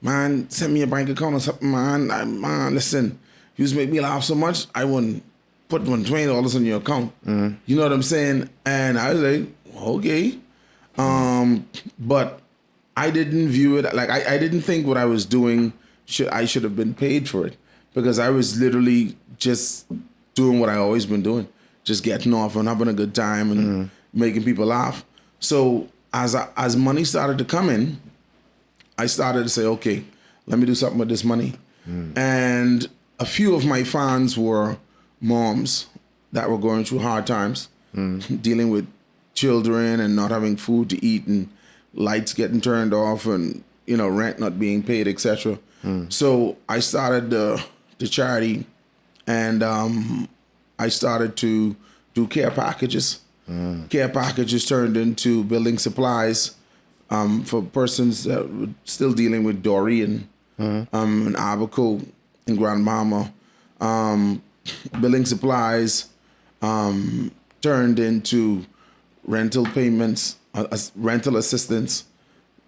man, send me a bank account or something, man. Listen, you just make me laugh so much, I wouldn't put $20 on your account. You know what I'm saying? And I was like, okay. But I didn't view it, like I didn't think what I was doing, I should have been paid for it, because I was literally just doing what I always been doing, just getting off and having a good time and making people laugh. So as money started to come in, I started to say, okay, let me do something with this money. And a few of my fans were moms that were going through hard times, dealing with children and not having food to eat and lights getting turned off and, rent not being paid, etc. So I started the charity, and I started to do care packages. Care packages turned into building supplies for persons that were still dealing with Dorian and Abaco and Grand Mama. Building supplies turned into rental payments, rental assistance.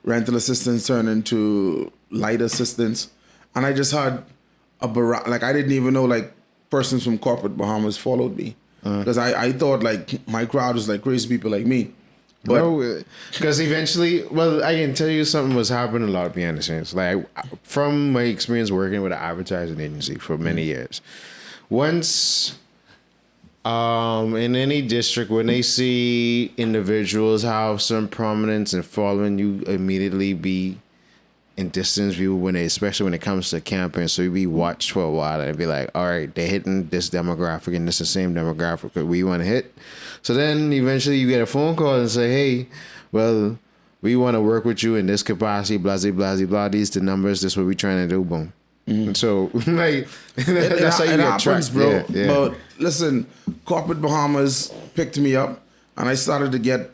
Rental assistance turned into light assistance. And I just had I didn't even know, persons from corporate Bahamas followed me. Because I thought, my crowd was, crazy people like me. But no, because eventually, I can tell you something was happening a lot behind the scenes. From my experience working with an advertising agency for many years, once in any district, when they see individuals have some prominence and following, you immediately be in distance view especially when it comes to campaign. So you be watched for a while and be like, all right, they're hitting this demographic and this is the same demographic that we want to hit. So then eventually you get a phone call and say, hey, well, we want to work with you in this capacity, blah, blah, blah, blah. These the numbers. This is what we're trying to do. Boom. And so that's how you it get happens, tracked, bro. Yeah. But listen, corporate Bahamas picked me up, and I started to get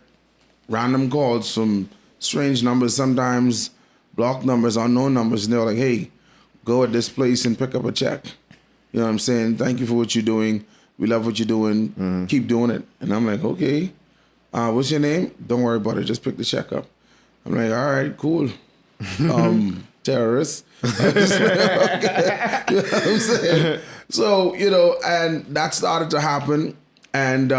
random calls from strange numbers, sometimes block numbers, unknown numbers, and they were like, hey, go at this place and pick up a check. You know what I'm saying? Thank you for what you're doing. We love what you're doing. Keep doing it. And I'm like, okay. What's your name? Don't worry about it. Just pick the check up. I'm like, all right, cool. terrorists. I was like, okay. You know what I'm saying? So, and that started to happen. And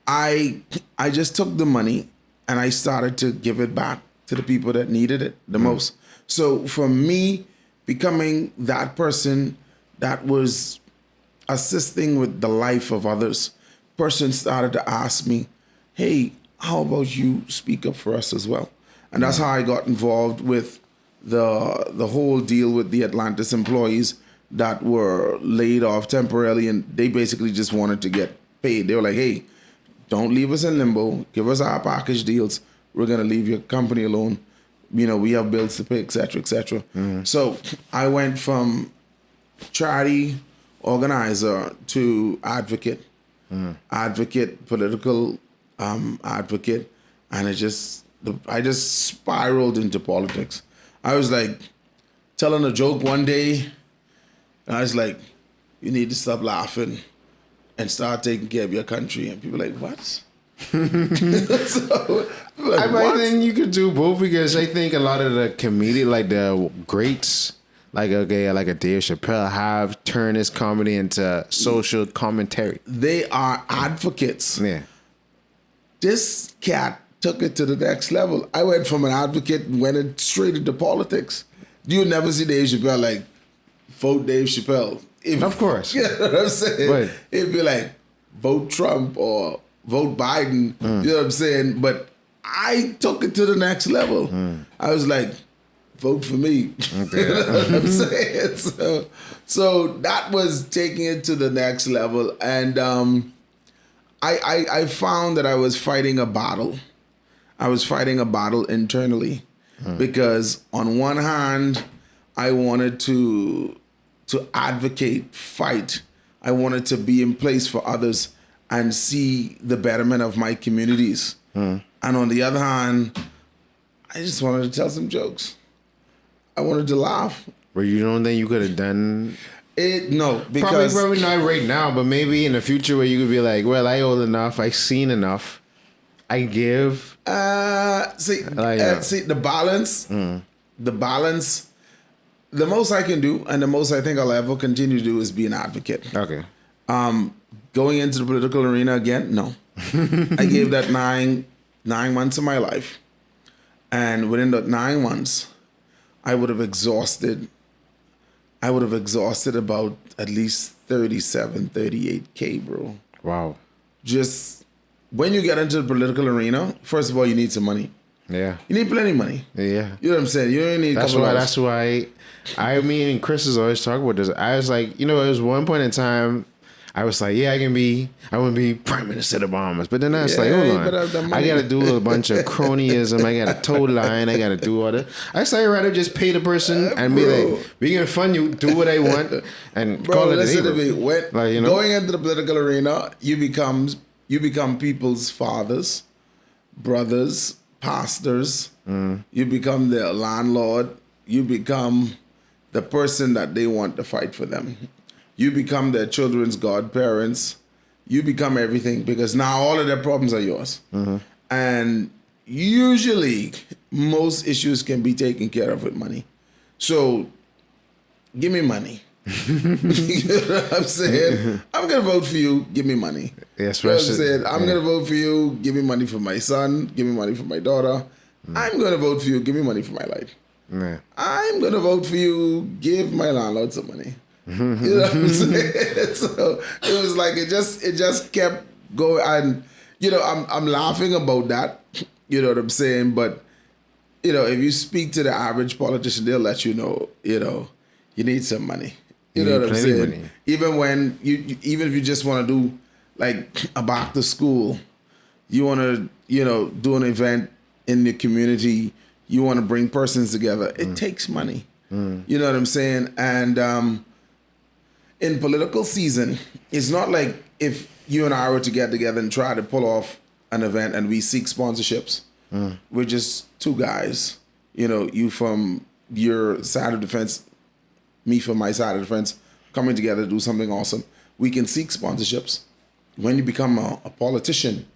I just took the money and I started to give it back to the people that needed it the most. So for me, becoming that person that was assisting with the life of others, person started to ask me, hey, how about you speak up for us as well? And that's how I got involved with the whole deal with the Atlantis employees that were laid off temporarily, and they basically just wanted to get paid. They were like, hey, don't leave us in limbo. Give us our package deals. We're going to leave your company alone. We have bills to pay, et cetera, et cetera. So I went from charity organizer to advocate, political advocate, and I just spiraled into politics. I was like telling a joke one day, and I was like, you need to stop laughing and start taking care of your country. And people are like, what? So, I think you could do both, because I think a lot of the comedian, like the greats, like a Dave Chappelle, have turned his comedy into social commentary. They are advocates. Yeah. This cat took it to the next level. I went from an advocate and went straight into politics. You never see Dave Chappelle like, vote Dave Chappelle. Of course. You know what I'm saying? Right. It'd be like, vote Trump or vote Biden. You know what I'm saying? But I took it to the next level. I was like, vote for me. Okay. You know what I'm saying? So that was taking it to the next level. And I found that I was fighting a battle. I was fighting a battle internally because on one hand, I wanted to advocate, fight. I wanted to be in place for others and see the betterment of my communities. And on the other hand, I just wanted to tell some jokes. I wanted to laugh. But you don't think you could have done it? No, because probably not right now, but maybe in the future where you could be like, well, I old enough, I seen enough, I give. See the balance. The balance. The most I can do, and the most I think I'll ever continue to do, is be an advocate. Okay. Going into the political arena again, no. I gave that nine months of my life, and within that 9 months, I would have exhausted about at least 38K, bro. Wow. Just when you get into the political arena, first of all, you need some money. Yeah. You need plenty of money. Yeah. You know what I'm saying? You don't need That's why me and Chris is always talking about this. I was like, it was one point in time, I was like, I want to be Prime Minister of the Bahamas. But then I was like, hold on. I got to do a bunch of cronyism. I got to toe line. I got to do all that. I say I'd rather just pay the person and be like, we can fund you, do what I want, and call it a day. Going into the political arena, you become people's fathers, brothers, pastors. You become their landlord. You become the person that they want to fight for them. You become their children's godparents. You become everything, because now all of their problems are yours. And usually most issues can be taken care of with money. So give me money. You know what I'm saying? I'm going to vote for you. Give me money. Yes, you know what I'm saying? I'm going to vote for you. Give me money for my son. Give me money for my daughter. I'm going to vote for you. Give me money for my life. I'm going to vote for you. Give my landlord some money. You know what I'm saying? So it was like it just kept going, and I'm laughing about that. You know what I'm saying? But if you speak to the average politician, they'll let you know. You need some money. You know what I'm saying? Money. Even when even if you just want to do like a back to school, you want to do an event in the community. You want to bring persons together. It takes money. You know what I'm saying? And in political season, it's not like if you and I were to get together and try to pull off an event and we seek sponsorships. We're just two guys. You from your side of the fence, me from my side of the fence, coming together to do something awesome. We can seek sponsorships. When you become a politician,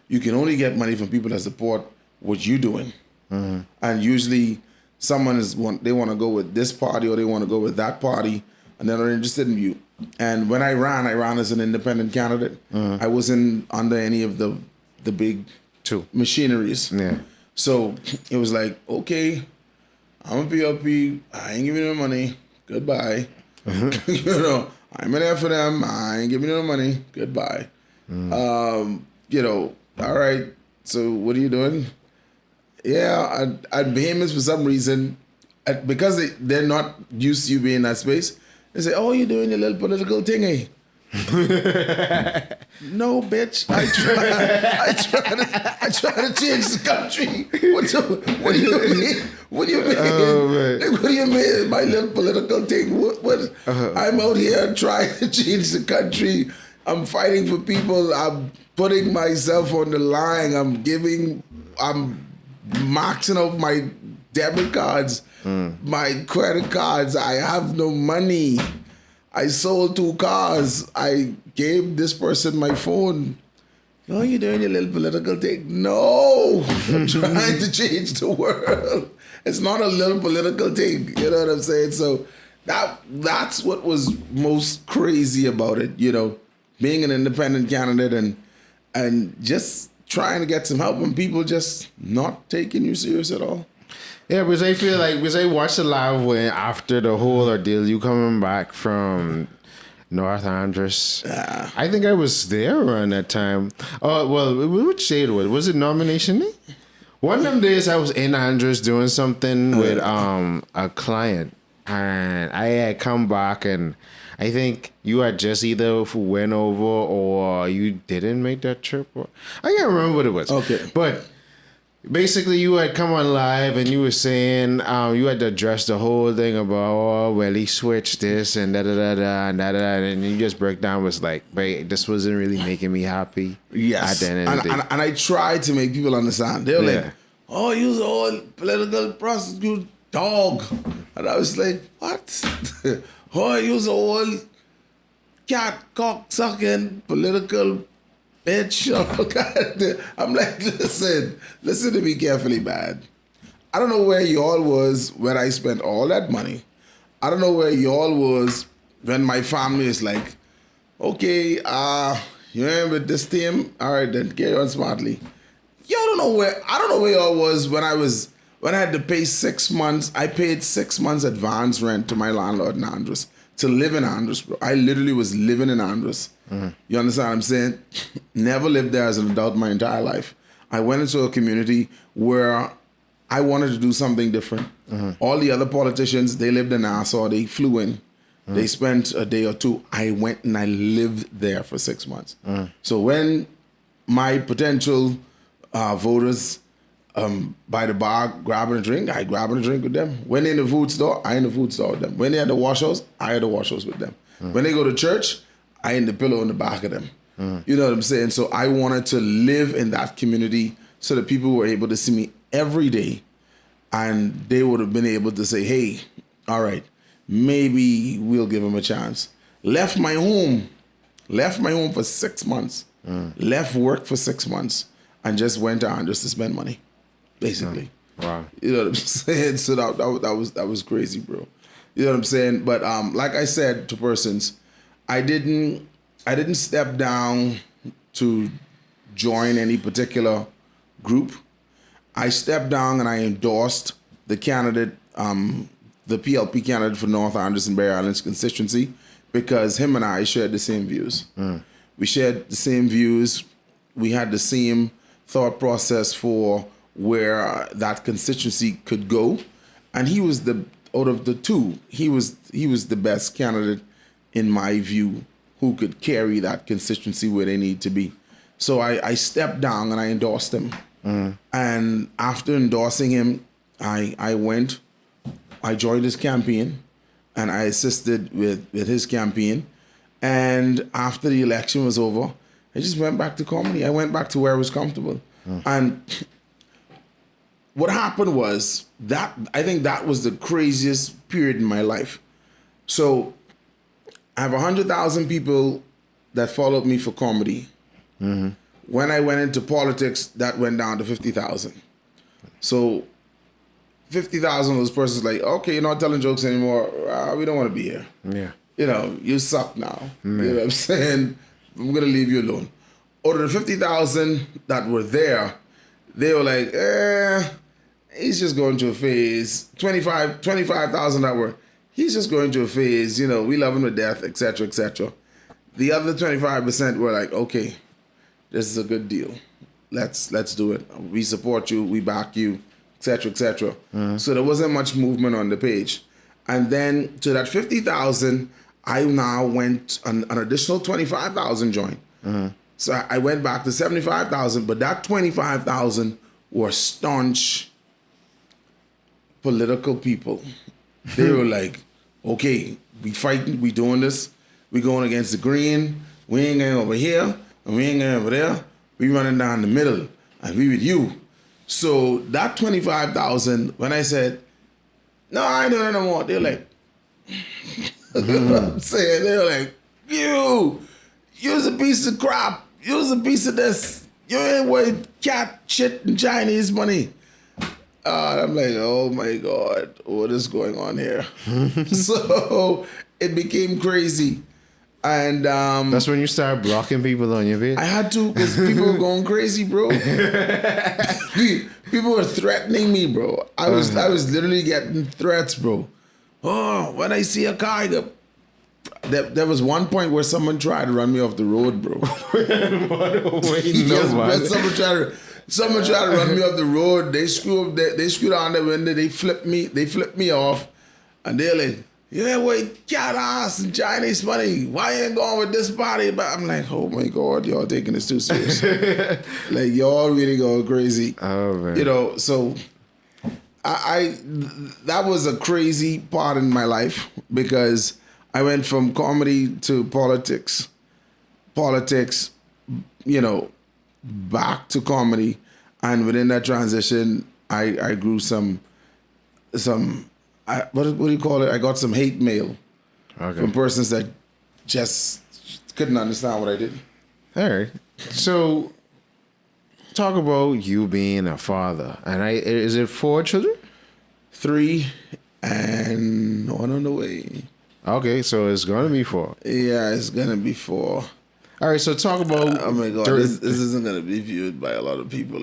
you can only get money from people that support what you're doing. And usually they want to go with this party or they want to go with that party, and they're not interested in you. And when I ran as an independent candidate. I wasn't under any of the big machineries. Yeah. So it was like, okay, I'm a PLP. I ain't giving you no money. Goodbye. You know, I'm in there for them. I ain't giving you no money. Goodbye. You know, all right. So what are you doing? Yeah, at Bahamians, for some reason, because they're not used to you being in that space, they say, oh, you're doing your little political thingy. No, bitch. I try to change the country. What do you mean? What do you mean? Like, what do you mean? My little political thing. What? I'm out here trying to change the country. I'm fighting for people. I'm putting myself on the line. I'm maxing out my debit cards, my credit cards. I have no money. I sold 2 cars. I gave this person my phone. Oh, you're doing your little political thing. No, I'm trying to change the world. It's not a little political thing. You know what I'm saying? So that's what was most crazy about it. You know, being an independent candidate and just trying to get some help and people just not taking you serious at all. Yeah, because I feel like, because I watched the live when after the whole ordeal, you coming back from North Andros. I think I was there around that time. Oh, well, which day it was? Was it nomination day? One of them days I was in Andros doing something with a client, and I had come back, and I think you had just either went over or you didn't make that trip. Or, I can't remember what it was. Okay. But basically, you had come on live and you were saying you had to address the whole thing about, oh, well, he switched this and da-da-da-da and da-da-da, and you just break down was like, wait, this wasn't really making me happy. Yes. At the end of the day. And I tried to make people understand. They were like, oh, you're the old political prostitute dog. And I was like, what? Oh, you're the old cat cock sucking political bitch. I'm like, listen to me carefully, bad. I don't know where y'all was when I spent all that money. I don't know where y'all was when my family is like, okay, you remember this team? All right, then carry on smartly. I don't know where y'all was when I had to pay 6 months. I paid 6 months advance rent to my landlord in Andros to live in Andros, bro. I literally was living in Andros. You understand what I'm saying? Never lived there as an adult my entire life. I went into a community where I wanted to do something different. All the other politicians, they lived in Nassau. They flew in. They spent a day or two. I went and I lived there for 6 months. So when my potential voters by the bar grabbing a drink, I grabbing a drink with them. When they're in the food store, I in the food store with them. When they're at the wash house, I at the wash house with them. When they go to church, I in the pillow in the back of them. You know what I'm saying? So I wanted to live in that community so that people were able to see me every day and they would have been able to say, hey, all right, maybe we'll give him a chance. Left my home for 6 months. Left work for 6 months and just went to Andros to spend money, basically. Wow. You know what I'm saying? So that was crazy, bro. You know what I'm saying? But like I said to persons, I didn't step down to join any particular group. I stepped down and I endorsed the candidate, the PLP candidate for North Andros and Barry Islands constituency, because him and I shared the same views. We shared the same views. We had the same thought process for where that constituency could go, and he was out of the two, he was the best candidate in my view who could carry that constituency where they need to be. So I stepped down and I endorsed him. And after endorsing him, I joined his campaign and I assisted with his campaign. And after the election was over, I just went back to comedy. I went back to where I was comfortable. And what happened was that I think that was the craziest period in my life. So I have 100,000 people that followed me for comedy. When I went into politics, that went down to 50,000. So 50,000 of those persons like, okay, you're not telling jokes anymore. We don't want to be here. Yeah. You know, you suck now. You know what I'm saying? I'm going to leave you alone. Out of the 50,000 that were there, they were like, he's just going through a phase. 25,000 that were, he's just going through a phase. You know, we love him to death, etc., etc. The other 25% were like, okay, this is a good deal. Let's do it. We support you. We back you, etc., etc. So there wasn't much movement on the page. And then to that 50,000, I now went an additional 25,000 joined. So I went back to 75,000, but that 25,000 were staunch political people. They were like, okay, we fighting, we doing this, we going against the green, we ain't going over here, and we ain't going over there, we running down the middle, and we with you. So that 25,000, when I said, no, I ain't doing it no more, they're like, you know what I'm saying? They're like, you's a piece of crap, you's a piece of this, you ain't worth cat shit and Chinese money. I'm like, oh my God, what is going on here? So it became crazy. And that's when you start blocking people on your page. I had to, because people were going crazy, bro. People were threatening me, bro. I was literally getting threats, bro. Oh, when I see a car, I go. There was one point where someone tried to run me off the road, bro. Someone tried to run me off the road. They screwed on the window. They flipped me off, and they're like, "Yeah, wait, cat ass and Chinese money. Why you ain't going with this body?" But I'm like, "Oh my God, y'all taking this too serious. Like y'all really going crazy." Oh man. You know, so I that was a crazy part in my life because I went from comedy to politics, you know, back to comedy, and within that transition, I grew some what do you call it? I got some hate mail from persons that just couldn't understand what I did. All right. So, talk about you being a father, and is it 4 children? 3 and 1 on the way. Okay, so it's gonna be 4. Yeah, it's gonna be 4. All right, so talk about. Oh my God, this isn't gonna be viewed by a lot of people.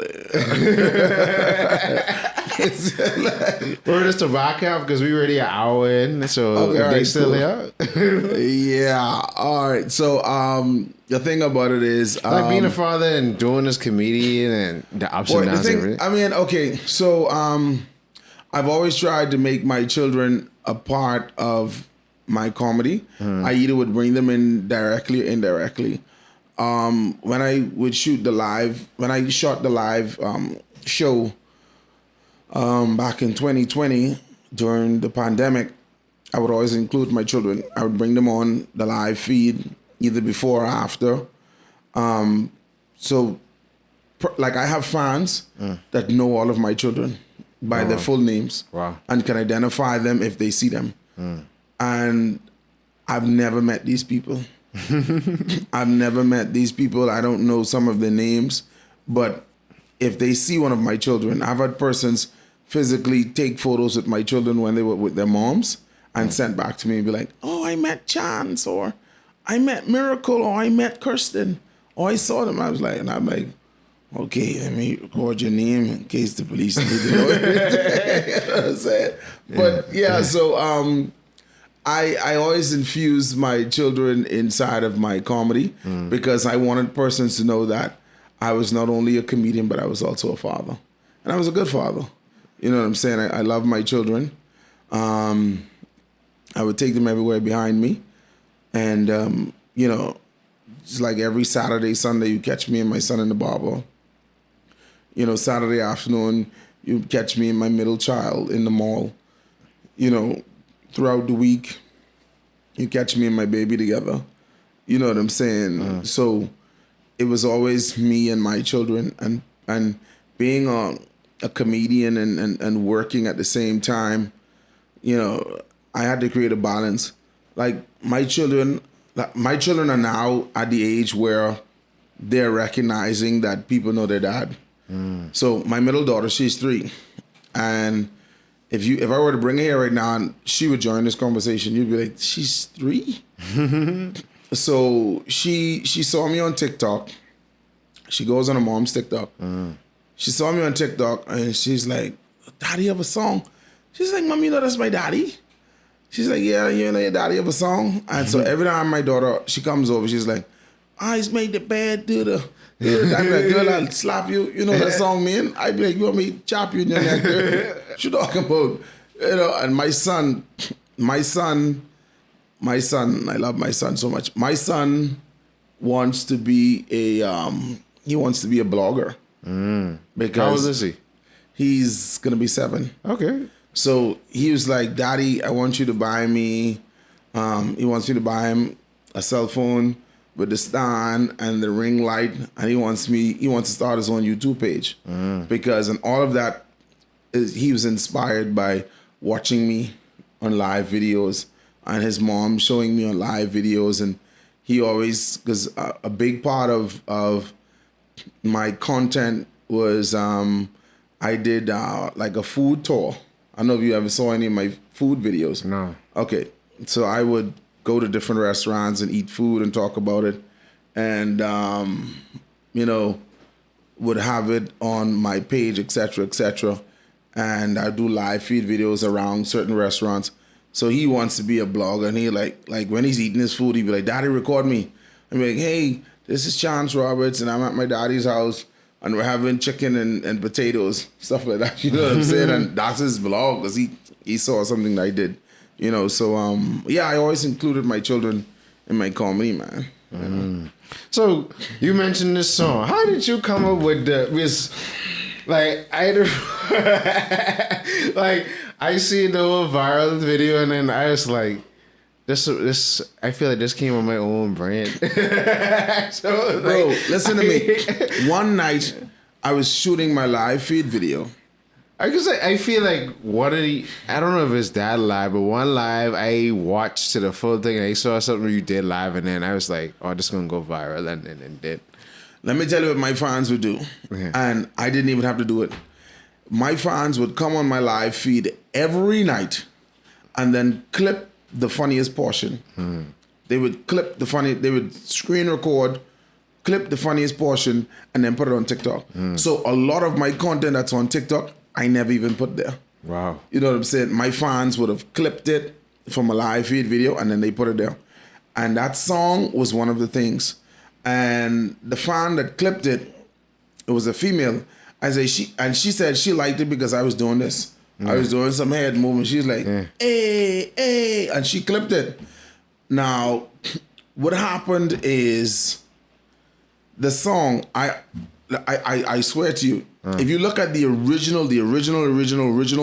We're just to back up because we already an hour in, so Okay, they right, still cool. here. Yeah. All right. So the thing about it is Like being a father and doing this comedian and the ups and downs. I mean, okay. So I've always tried to make my children a part of my comedy. I either would bring them in directly or indirectly. When I would shot the live show back in 2020 during the pandemic, I would always include my children. I would bring them on the live feed either before or after. So like I have fans that know all of my children by their full names and can identify them if they see them. And I've never met these people. I don't know some of their names, but if they see one of my children, I've had persons physically take photos with my children when they were with their moms and sent back to me and be like, "Oh, I met Chance, or I met Miracle, or I met Kirsten, or I saw them." I'm like, okay, let me record your name in case the police need to know everything. You know what I'm saying? But yeah, so I always infuse my children inside of my comedy because I wanted persons to know that I was not only a comedian, but I was also a father. And I was a good father. You know what I'm saying? I love my children. I would take them everywhere behind me. And, you know, it's like every Saturday, Sunday, you catch me and my son in the barber. You know, Saturday afternoon, you catch me and my middle child in the mall. You know, throughout the week, you catch me and my baby together. You know what I'm saying? So it was always me and my children, and being a comedian and working at the same time, you know, I had to create a balance. Like my children are now at the age where they're recognizing that people know their dad. So my middle daughter, she's 3, and if I were to bring her here right now and she would join this conversation, you'd be like, she's 3? So she saw me on TikTok. She goes on her mom's TikTok. She saw me on TikTok and she's like, Daddy have a song. She's like, Mom, you know that's my daddy? She's like, yeah, you know your daddy have a song? And so every time my daughter, she comes over, she's like, eyes made the bed, do the I'm like, girl, I'll slap you. You know what that song mean? I'd be like, you want me to chop you in your neck, girl? What you talking about? You know, and my son, I love my son so much. My son wants to be a blogger. Because How old is he? He's gonna be 7. Okay. So he was like, Daddy, I want you to buy me. He wants me to buy him a cell phone with the stand and the ring light, and he wants to start his own YouTube page because, and all of that is, he was inspired by watching me on live videos and his mom showing me on live videos, and he always, because a big part of my content was I did like a food tour. I don't know if you ever saw any of my food videos. No. Okay, so I would go to different restaurants and eat food and talk about it, and you know, would have it on my page, etc. And I do live feed videos around certain restaurants. So he wants to be a blogger, and he like when he's eating his food, he'd be like, Daddy, record me. I'm like, hey, this is Chance Roberts, and I'm at my daddy's house, and we're having chicken and potatoes, stuff like that. You know what I'm saying? And that's his blog, because he saw something that I did. You know, so yeah, I always included my children in my comedy, man. You know? So you mentioned this song. How did you come up with this? Like I see the whole viral video, and then I was like, this. I feel like this came on my own brand. So, Bro, like, listen to me. One night, I was shooting my live feed video. I feel like I don't know if it's that live, but one live I watched to the full thing and I saw something you did live, and then I was like, oh, this is gonna go viral, and then it did. Let me tell you what my fans would do. Yeah. And I didn't even have to do it. My fans would come on my live feed every night and then clip the funniest portion. They would they would screen record, clip the funniest portion, and then put it on TikTok. So a lot of my content that's on TikTok, I never even put there. Wow. You know what I'm saying? My fans would have clipped it from a live feed video and then they put it there. And that song was one of the things. And the fan that clipped it, it was a female. She said she liked it because I was doing this. I was doing some head movement. She's like, hey, hey, and she clipped it. Now, what happened is the song, I swear to you, if you look at the original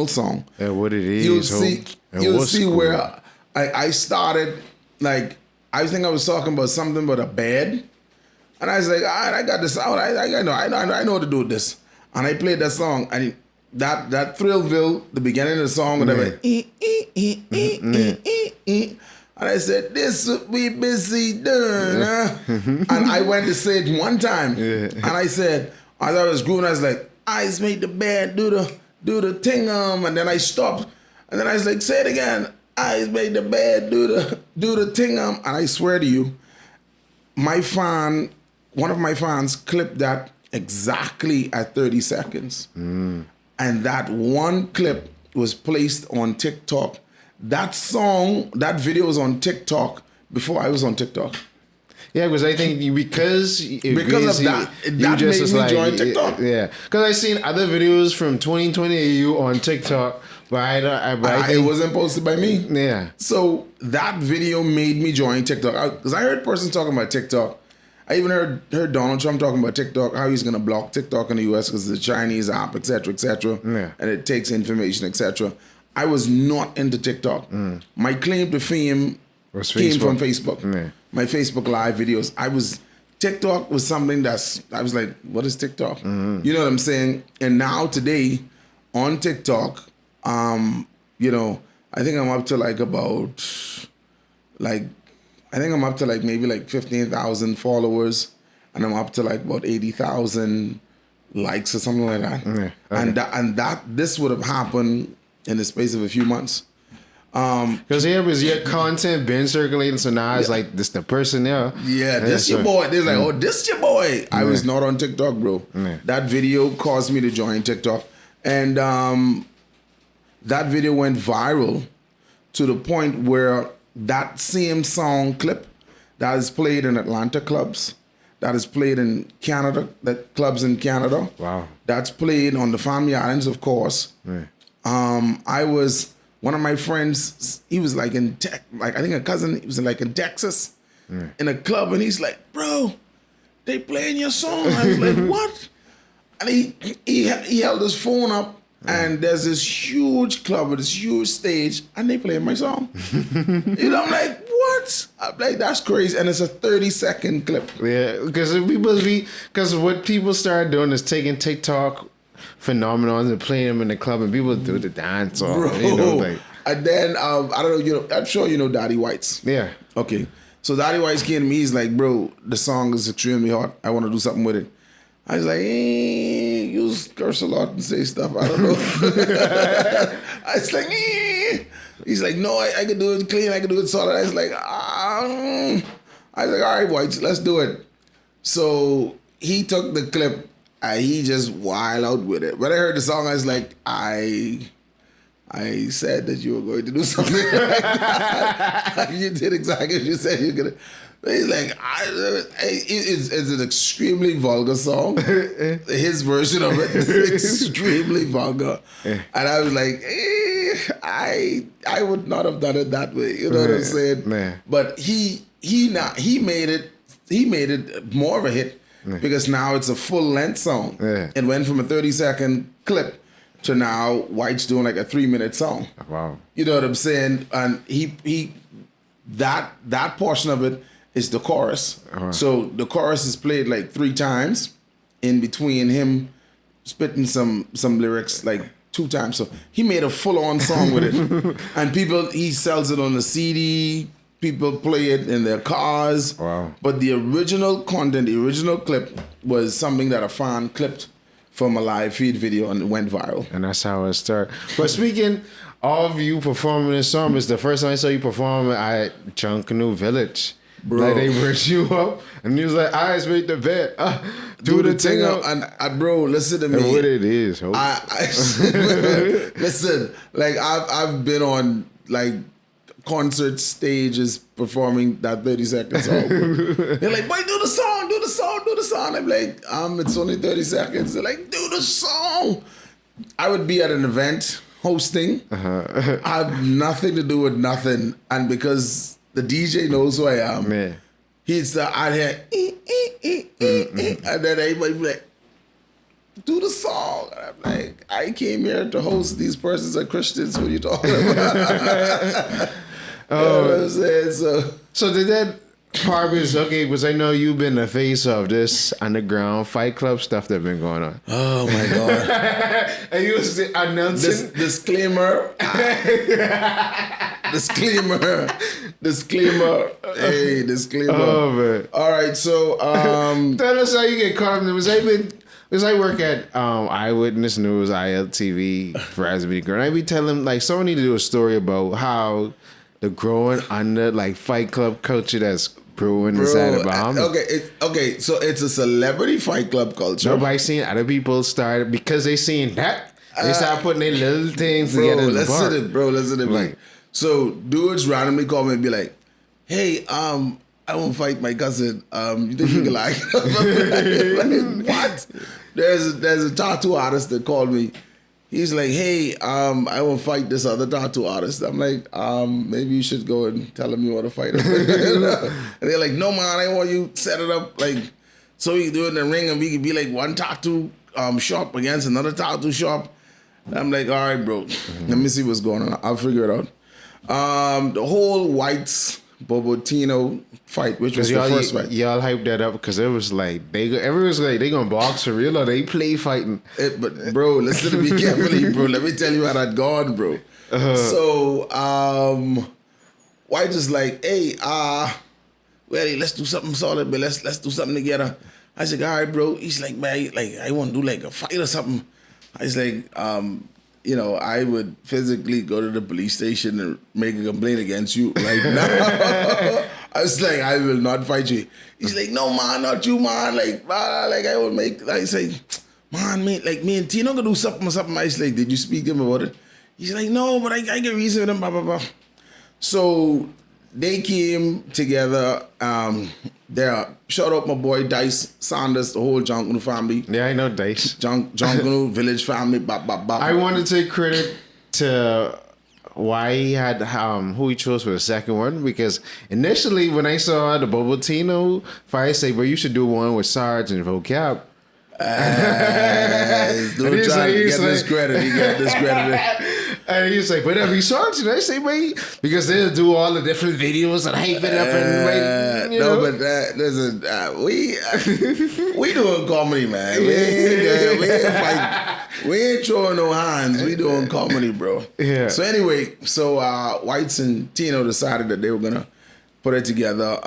song, what it is, you'll see cool. Where I started, like, I think I was talking about something about a bed, and I was like, all right, I got this out. I know what to do with this, and I played that song, and that Thrillville, the beginning of the song, and I went, and I said, this would be busy done, and I went to say it one time, and I said, as I was grooving, I was like, eyes make the bed, do the thing, and then I stopped, and then I was like, say it again, eyes make the bed, do the thing, and I swear to you, one of my fans clipped that exactly at 30 seconds, and that one clip was placed on TikTok. That video was on TikTok before I was on TikTok. Yeah, because I think because of that made me join TikTok. Yeah, because I seen other videos from 2020 of you on TikTok, but I think it wasn't posted by me. Yeah. So that video made me join TikTok because I heard persons talking about TikTok. I even heard Donald Trump talking about TikTok, how he's gonna block TikTok in the US because it's a Chinese app, etc., yeah. and it takes information, etc. I was not into TikTok. My claim to fame came from Facebook. Yeah. My Facebook live videos. TikTok was something I was like, what is TikTok? You know what I'm saying? And now today on TikTok, you know, I think I'm up to maybe 15,000 followers, and I'm up to about 80,000 likes or something like that. Yeah, okay. And this would have happened in the space of a few months. Because here was your content been circulating, so now it's like this the person there. Yeah, this your boy. They're like, oh, this your boy. I was not on TikTok, bro. That video caused me to join TikTok. And that video went viral to the point where that same song clip that is played in Atlanta clubs, that is played in Canada, clubs in Canada. Wow. That's played on the Family Islands, of course. One of my friends, he was like I think a cousin, he was like in Texas, in a club, and he's like, bro, they playing your song. I was like, what? And he held his phone up, and there's this huge club with this huge stage, and they playing my song. You know, I'm like, what? I'm like, that's crazy. And it's a 30-second clip. Yeah, because what people started doing is taking TikTok phenomenons and playing them in the club, and people do the dance or Bro. you know, like. And then I don't know, I'm sure you know Daddy Whites. Yeah. Okay. So Daddy Whites came to me, he's like, bro, the song is extremely hot. I want to do something with it. I was like, you curse a lot and say stuff. I don't know. I was like, he's like, no, I can do it clean. I can do it solid. I was like, I was like, all right, Whites, let's do it. So he took the clip and he just wild out with it. When I heard the song, I was like, I said that you were going to do something like that. You did exactly what you said you're going to. He's like, it's an extremely vulgar song. His version of it is extremely vulgar. And I was like, I would not have done it that way. You know what I'm saying? But he made it more of a hit because now it's a full length song. It went from a 30-second clip to now White's doing like a 3-minute song. Wow. You know what I'm saying? And that portion of it is the chorus. So the chorus is played like 3 times in between him spitting some lyrics like 2 times. So he made a full-on song with it. And he sells it on the CD. People play it in their cars. Wow. But the original content, the original clip was something that a fan clipped from a live feed video and it went viral. And that's how it started. But speaking of you performing this song, it's the first time I saw you perform at Junkanoo Village. Bro. Like they brought you up and you was like, eyes make the bed. Do the thing up. And bro, listen to me. And what it is. Listen, like I've been on like concert stages performing that 30-second song. They're like, boy, do the song, do the song, do the song. I'm like, it's only 30 seconds. They're like, do the song. I would be at an event hosting. I have nothing to do with nothing. And because the DJ knows who I am, man, he's out here, and then everybody be like, do the song. And I'm like, I came here to host. These persons are Christians. What are you talking about? You know what I'm saying? So did that part was okay, because I know you've been the face of this underground fight club stuff that's been going on. Oh my God. And you was announcing disclaimer. Disclaimer. Hey, disclaimer. Oh man. All right, so tell us how you get caught up in it. Because I work at Eyewitness News, ILTV, for As Be Girl. And I be telling like someone need to do a story about how the growing under like fight club culture that's brewing inside of Bahamas. Okay, so it's a celebrity fight club culture. Nobody seen other people start because they seen that. They start putting their little things together in the bar. Listen to me. So dudes randomly call me and be like, hey, I won't fight my cousin. You think you can like what? There's a tattoo artist that called me. He's like, hey, I won't fight this other tattoo artist. I'm like, maybe you should go and tell him you want to fight him. And they're like, no man, I want you to set it up like so we can do it in the ring and we can be like one tattoo shop against another tattoo shop. And I'm like, all right, bro, let me see what's going on. I'll figure it out. The whole Whites Bobotino fight, which was the first fight. Y'all hyped that up because it was like everyone was like they gonna box for real or they play fighting. But bro, listen to me carefully, bro. Let me tell you how that gone, bro. So White is like, hey, well, let's do something solid, but let's do something together. I said, all right, bro. He's like, man, like I want to do like a fight or something. I was like, I would physically go to the police station and make a complaint against you right now. I was like, I will not fight you. He's like, no, man, not you, man. Like, blah, like I would make, I say, man, me and Tino gonna do something. I was like, did you speak to him about it? He's like, no, but I get reason with him, blah, blah, blah. So they came together. Shout out my boy Dice Sanders, the whole John Canoe family. Yeah, I know Dice. John Canoe village family. I want to take credit to why he had who he chose for the second one, because initially when I saw the Bobo Tino fight, I say, "Well, you should do one with Sarge and Vocab." Don't try to get this credit. He got this credit. And he's like, whatever he Sarge, and I say, wait, because they'll do all the different videos and hype it up and wait, no, but listen, we doing comedy, man. We ain't throwing no hands. We doing comedy, bro. Yeah. So anyway, Whites and Tino decided that they were gonna put it together.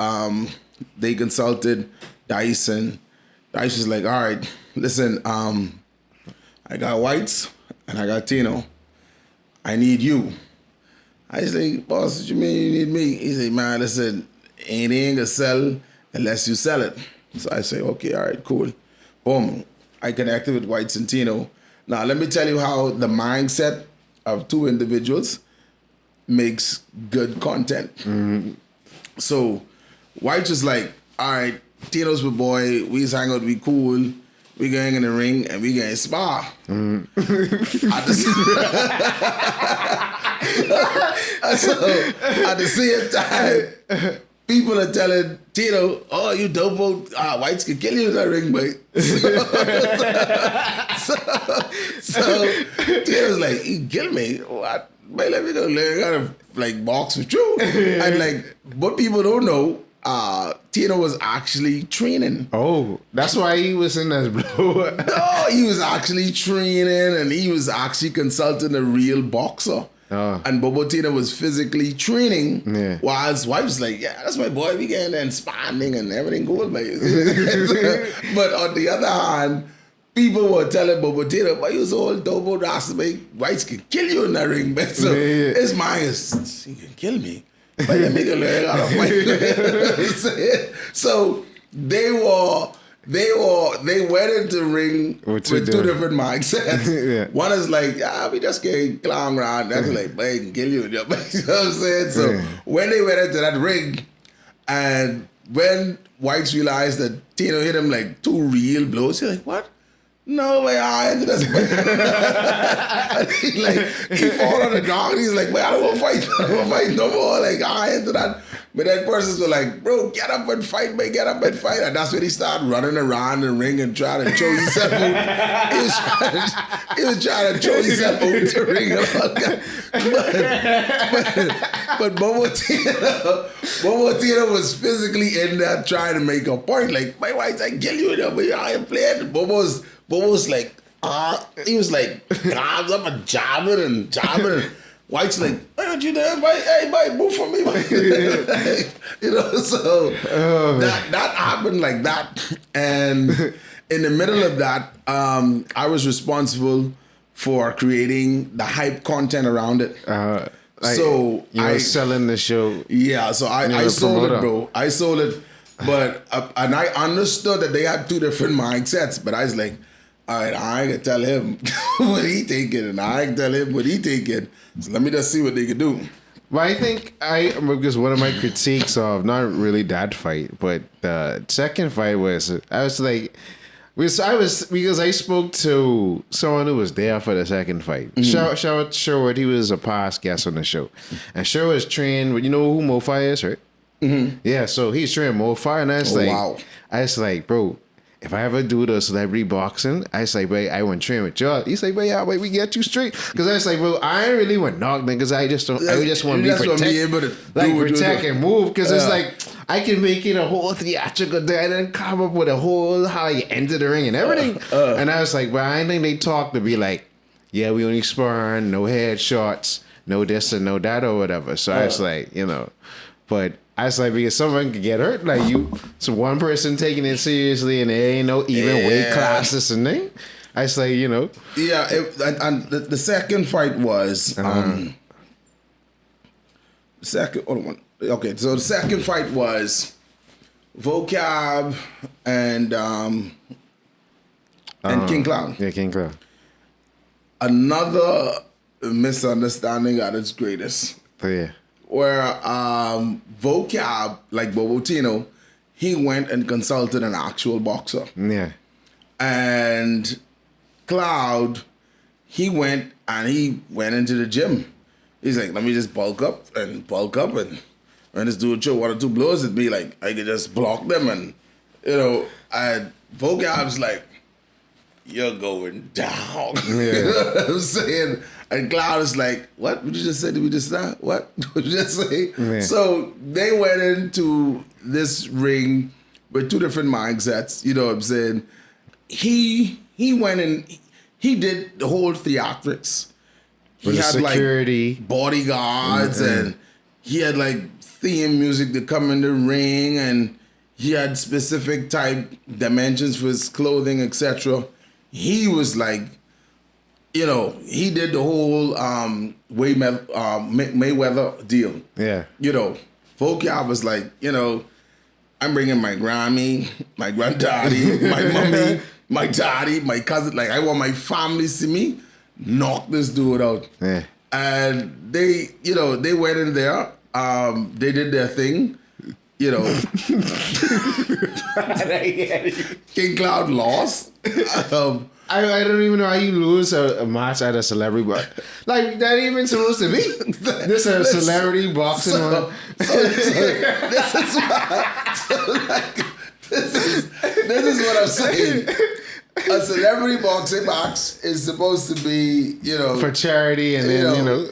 They consulted Dice, and Dice was like, all right, listen, I got Whites and I got Tino. I need you. I say, boss, what you mean you need me? He said, man, listen, ain't gonna sell unless you sell it. So I say, okay, all right, cool. Boom. I connected with White Centino. Now, let me tell you how the mindset of two individuals makes good content. Mm-hmm. So White was like, all right, Tino's my boy. We just hang out, we cool. We going in the ring and we going spar. Mm. At the same time, people are telling Tino, oh, you dope, Whites can kill you in that ring, mate. So Tino's like, you kill me? What? But let me go learn how to like box with you. And like, what people don't know, Tino was actually training. Oh, that's why he was in that blow. No, he was actually training and he was actually consulting a real boxer. Oh. And Bobo Tino was physically training, while his wife was like, yeah, that's my boy. We getting there and sparring and everything good, mate. But on the other hand, people were telling Bobo Tino, but you was all dope, ass, mate. Whites can kill you in that ring, man. So his mind is, he can kill me. But let me learn how to fight. So they went into the ring with two different mindsets. One is like, we just getting clown around. That's like, man, I can kill you. You know what I'm saying? So when they went into that ring, and when Whites realized that Tino hit him like two real blows, he's like, what? No way, I ended up he fall on the ground and he's like, man, I don't want to fight. I don't want to fight no more. Like, I ended that. But that person's were like, bro, get up and fight, man, get up and fight. And that's when he started running around the ring and trying to throw himself out. He was trying to throw himself out the ring. But Bobo Tino was physically in there trying to make a point. Like, my Whites, I kill you. I ain't playing. Bobo's like, he was like, arms up and jabbing and White's like, why don't you there? Hey, mate, move for me. So that happened like that. And in the middle of that, I was responsible for creating the hype content around it. So you were selling the show. Yeah, so I sold it, bro. I sold it. But, and I understood that they had two different mindsets, but I was like, all right, I ain't gonna tell him what he thinking, and I ain't tell him what he thinking. So let me just see what they can do. Well, I think because one of my critiques of not really that fight, but the second fight was because I spoke to someone who was there for the second fight. Mm-hmm. Shout out Sherwood, he was a past guest on the show, and Sherwood was trained. You know who MoFi is, right? Mm-hmm. Yeah, so he's trained MoFi, and I was like, bro, if I ever do the celebrity boxing, I was like, wait, I want to train with y'all. He's like, wait, we get you straight. Because I was like, bro, I ain't really want to knock niggas. I just want to be able to protect and move. Because it's like, I can make it a whole theatrical day and then come up with a whole how you enter the ring and everything. And I was like, well, I think they talk to be like, yeah, we only sparring, no headshots, no this and no that or whatever. So I was like, but I was like, because someone could get hurt, like so one person taking it seriously and there ain't no even weight classes and thing. I say, you know. Yeah, and the second fight was second. Hold on. Okay, so the second fight was Vocab and King Cloud. Yeah, King Cloud. Another misunderstanding at its greatest. Oh, yeah. Where Vocab, like Bobotino, he went and consulted an actual boxer. Yeah. And Cloud, he went into the gym. He's like, let me just bulk up and just do a show 1 or 2 blows at me. Like, I could just block them. And, you know, Vocab's like, you're going down. Yeah. You know what I'm saying? And Cloud is like, what? What you just say to me just now? What? What you just say? Yeah. So they went into this ring with 2 different mindsets. You know what I'm saying? He went and he did the whole theatrics. He had security, like bodyguards, and he had like theme music to come in the ring, and he had specific type dimensions for his clothing, etc. He was like, you know, he did the whole Mayweather deal. Yeah. You know, Vocab was like, you know, I'm bringing my Grammy, my granddaddy, my mommy, my daddy, my cousin. Like, I want my family to see me knock this dude out. Yeah. And they, you know, they went in there. They did their thing. You know, King Cloud lost. I don't even know how you lose a match at a celebrity, but like that ain't even supposed to be. This is a celebrity boxing one. This is what I'm saying. A celebrity boxing match is supposed to be, you know, for charity, and then you know,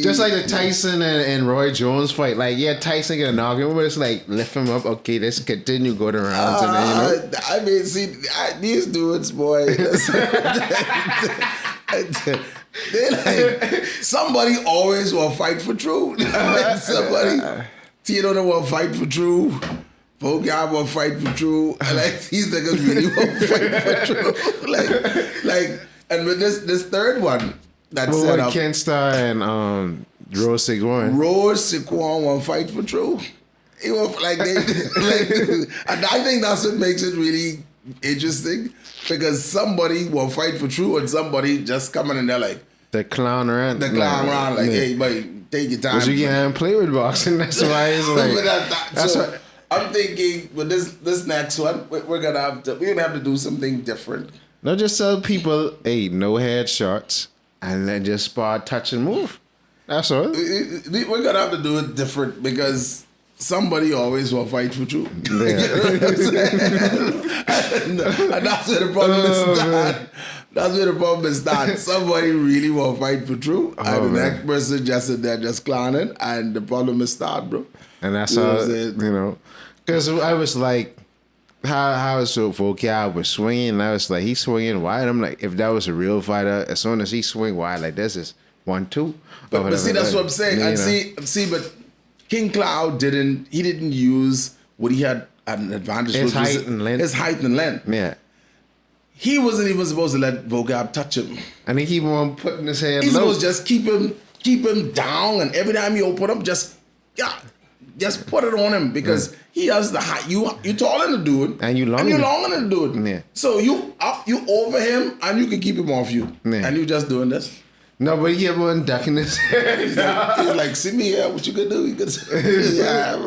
just like the Tyson and Roy Jones fight. Like, yeah, Tyson get an argument, but it's like lift him up. Okay, let's continue go to rounds, and then you know. I mean, see, these dudes, boy. They like somebody always will fight for truth. Somebody, Tito don't want to fight for truth. Vocab will fight for truth. And like these niggas really will fight for truth. like, and with this third one that's set up, Ken Starr and Rose Seguin. Rose Seguin will fight for truth. He will like they like, and I think that's what makes it really interesting, because somebody will fight for truth and somebody just coming in there like the clown around. Like, hey, buddy, take your time. But you can't play with boxing. That's why it's like. That's what I'm thinking. With this next one, we're gonna have to do something different. No, just tell people, hey, no headshots, and then just spar, touch, and move. That's all. We're gonna have to do it different, because somebody always will fight for truth. Yeah. You know what I'm saying? And that's where the problem is that. That's where the problem is that somebody really will fight for truth, and the next person just sit there just clowning, and the problem is that, bro. And that's how, you know, because I was like, how so Vocab was swinging, and I was like, he's swinging wide. I'm like, if that was a real fighter, as soon as he swing wide like this, is 1-2. But see, that's what I'm saying. And see, but King Cloud didn't use what he had at an advantage. His height and length. His height and length. Yeah. He wasn't even supposed to let Vocab touch him. And he keep on putting his hand He's low. supposed to just keep him down, and every time you open up, just put it on him, because he has the height. You taller than the dude, and you longer than the dude. Yeah. So you over him, and you can keep him off you, and you just doing this. No, but he kept on ducking his head. He's like, see me here. What you gonna do? You could yeah.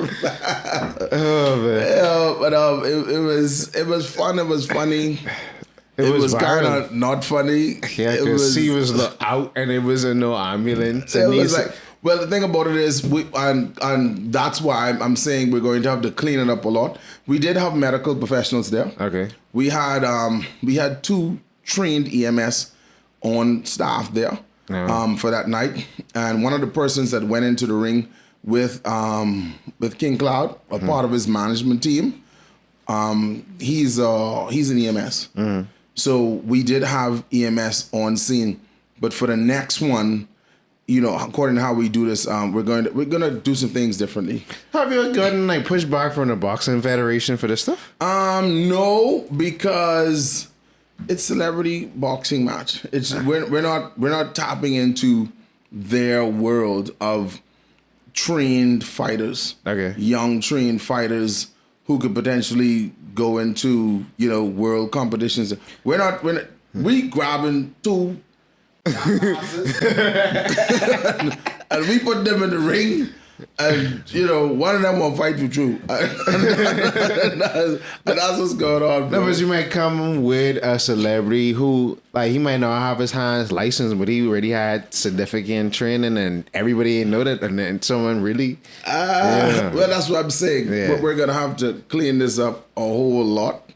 Oh man. Yeah, but it was fun. It was funny. It was kind of not funny. Yeah, because he was out, and it was in no ambulance. It was like, well, the thing about it is, and that's why I'm saying we're going to have to clean it up a lot. We did have medical professionals there. Okay. We had 2 trained EMS on staff there for that night, and one of the persons that went into the ring with King Cloud, a part of his management team, he's an EMS. Mm-hmm. So we did have EMS on scene, but for the next one, you know, according to how we do this, we're gonna do some things differently. Have you gotten like pushback from the Boxing Federation for this stuff? No, because it's celebrity boxing match. It's we're not tapping into their world of trained fighters. Okay. Young trained fighters who could potentially go into, world competitions. We grabbing two jackasses and we put them in the ring. And one of them will fight you through, and that's what's going on. Bro. No, but you might come with a celebrity who, like, he might not have his hands licensed, but he already had significant training, and everybody know that, and then someone really. Well, that's what I'm saying. Yeah. But we're gonna have to clean this up a whole lot.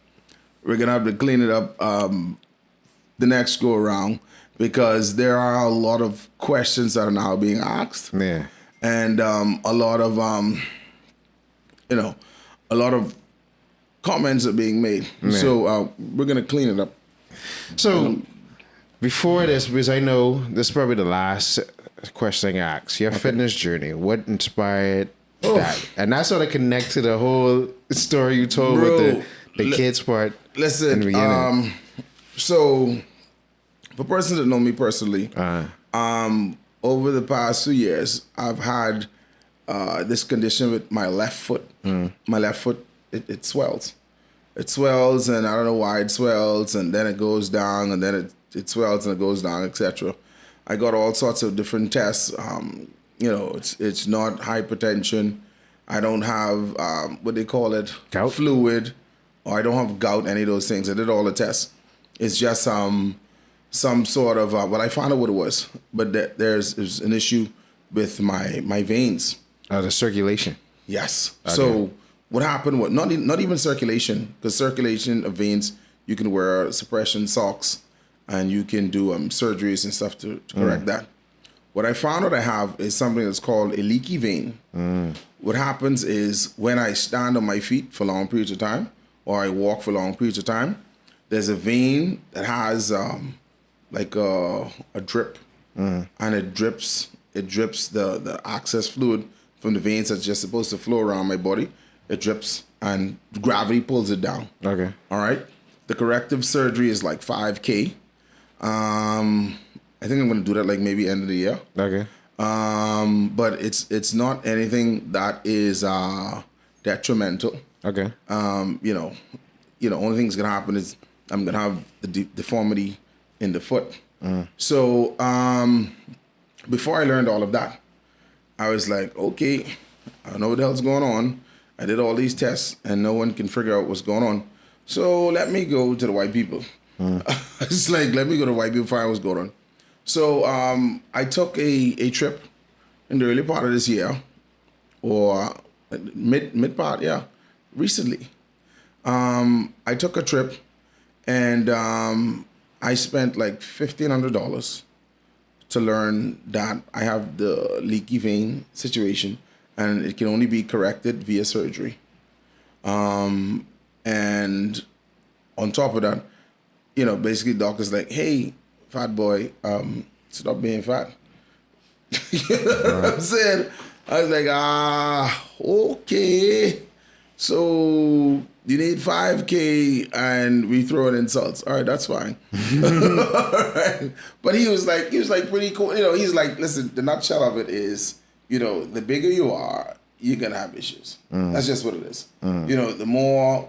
We're gonna have to clean it up the next go around because there are a lot of questions that are now being asked. Yeah. And a lot of comments are being made. Yeah. So we're gonna clean it up. So before this, because I know this is probably the last question I ask, your fitness journey, what inspired that? And that sort of connect to the whole story you told with the kids part. Listen, in the beginning. So for persons that know me personally, over the past 2 years, I've had this condition with my left foot. My left foot, it swells. It swells, and I don't know why it swells, and then it goes down, and then it swells and it goes down, etc. I got all sorts of different tests. It's not hypertension. I don't have what they call it, Gout? fluid, or I don't have gout. Any of those things. I did all the tests. It's just some sort of I found out what it was, but there's an issue with my veins. The circulation. Yes. Okay. So what happened was not even circulation, because circulation of veins, you can wear suppression socks and you can do surgeries and stuff to correct that. What I found out I have is something that's called a leaky vein. What happens is when I stand on my feet for long periods of time or I walk for long periods of time, there's a vein that has like a drip, and it drips the excess fluid from the veins that's just supposed to flow around my body. It drips, and gravity pulls it down. Okay. All right. The corrective surgery is like $5,000. I think I'm gonna do that like maybe end of the year. Okay. But it's not anything that is detrimental. Okay. Only thing that's gonna happen is I'm gonna have the deformity in the foot. So before I learned all of that, I was like, okay, I don't know what the hell's going on. I did all these tests and no one can figure out what's going on. So let me go to the white people. It's like, let me go to white people, find out what's going on. So I took a trip in the early part of this year, or mid part, recently. I took a trip and I spent like $1,500 to learn that I have the leaky vein situation and it can only be corrected via surgery. And on top of that, basically doctors like, hey, fat boy, stop being fat. You know what I'm saying? I was like, okay. So you need $5,000 and we throw in insults. All right, that's fine. All right. But he was like pretty cool. He's like, listen, the nutshell of it is, the bigger you are, you're gonna have issues. That's just what it is. The more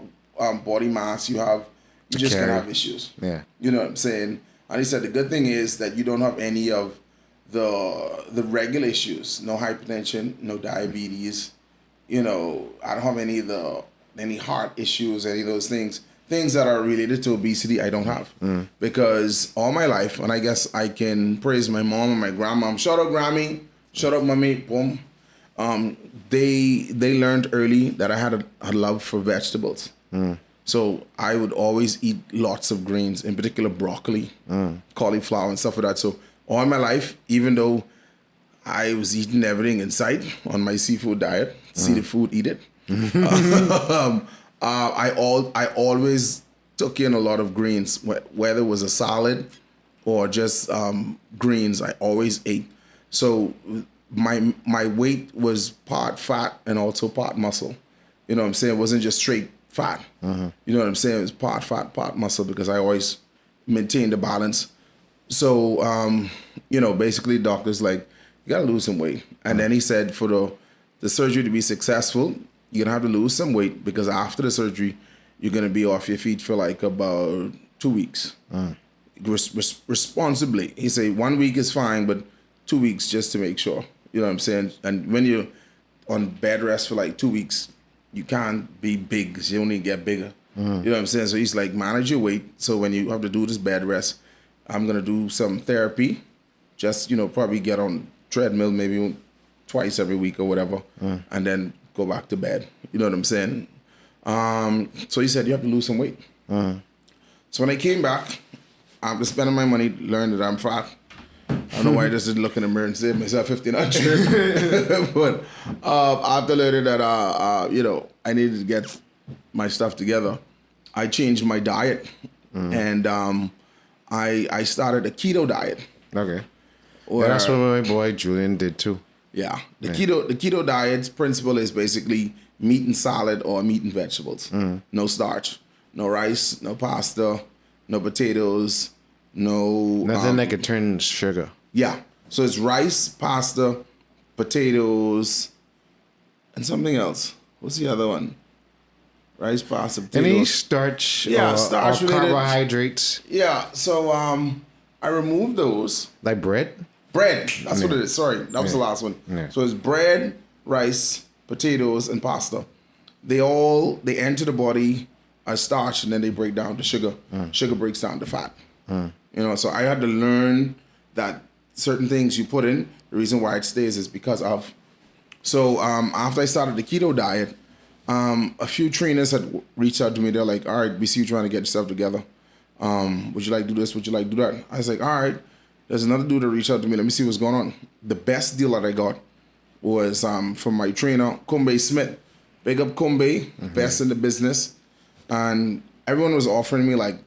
body mass you have, you're just gonna have issues. Yeah. You know what I'm saying? And he said the good thing is that you don't have any of the regular issues. No hypertension, no diabetes. I don't have any heart issues, any of those things that are related to obesity. I don't have because all my life, and I guess I can praise my mom and my grandma. Shout out Grammy, shout out mommy, boom. They learned early that I had a love for vegetables. So I would always eat lots of greens, in particular broccoli, cauliflower, and stuff like that. So all my life, even though I was eating everything in sight on my seafood diet, see the food, eat it. I always took in a lot of greens, whether it was a salad or just greens. I always ate. So my weight was part fat and also part muscle. It wasn't just straight fat. You know what I'm saying? It was part fat, part muscle because I always maintain the balance. So, basically, doctor's like, you gotta lose some weight. And then he said, for the surgery to be successful, you're gonna have to lose some weight because after the surgery, you're gonna be off your feet for like about 2 weeks. Responsibly, he said 1 week is fine, but 2 weeks just to make sure. You know what I'm saying? And when you're on bed rest for like 2 weeks, you can't be big because you only get bigger. You know what I'm saying? So he's like, manage your weight. So when you have to do this bed rest, I'm gonna do some therapy. Just probably get on treadmill maybe twice every week or whatever, and then go back to bed. You know what I'm saying? So he said you have to lose some weight. So when I came back, after spending my money, learned that I'm fat. I don't know why I just didn't look in the mirror and say myself 1,500. But after learning that, I needed to get my stuff together, I changed my diet, and I started a keto diet. Okay. That's what my boy Julian did too. Yeah. The keto diet's principle is basically meat and salad or meat and vegetables. No starch, no rice, no pasta, no potatoes, nothing that could turn sugar. Yeah. So it's rice, pasta, potatoes, and something else. What's the other one? Rice, pasta, potatoes. Any starch starch or related carbohydrates. Yeah. So I removed those. Like bread? Bread. That's what it is. Sorry. That was the last one. Yeah. So it's bread, rice, potatoes, and pasta. They enter the body as starch and then they break down to sugar. Sugar breaks down to fat. So I had to learn that certain things you put in, the reason why it stays is because of. So after I started the keto diet, a few trainers had reached out to me. They're like, all right, we see you trying to get yourself together. Would you like to do this? Would you like to do that? I was like, all right. There's another dude that reached out to me. Let me see what's going on. The best deal that I got was from my trainer, Kumbe Smith. Big up Kumbe, best in the business. And everyone was offering me like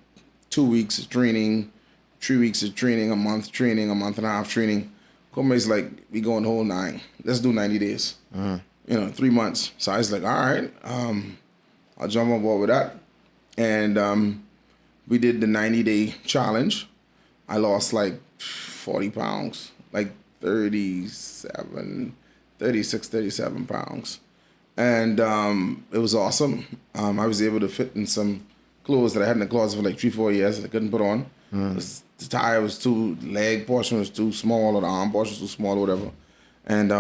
2 weeks of training, 3 weeks of training, a month and a half training. Kumbe's like, we going whole 9. Let's do 90 days. 3 months. So I was like, all right, I'll jump on board with that. And we did the 90-day challenge. I lost like 40 pounds, like 36, 37 pounds. And it was awesome. I was able to fit in some clothes that I had in the closet for like 3-4 years that I couldn't put on. The tie was leg portion was too small, or the arm portion was too small, or whatever. And,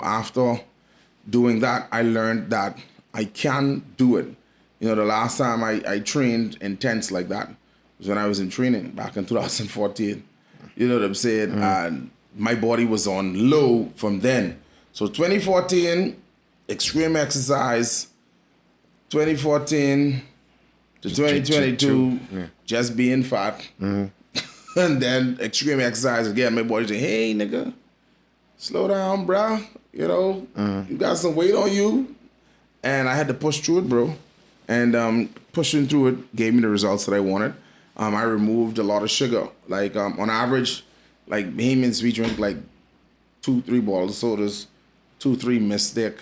after doing that, I learned that I can do it. The last time I trained intense like that was when I was in training back in 2014. You know what I'm saying? And my body was on low from then. So 2014, extreme exercise. 2014 to 2022, just being fat. And then extreme exercise again. My body said, hey, nigga, slow down, bruh. You got some weight on you. And I had to push through it, bro. And pushing through it gave me the results that I wanted. I removed a lot of sugar. Like on average, like Bahamians, we drink like 2-3 bottles of sodas, 2-3 Mystic,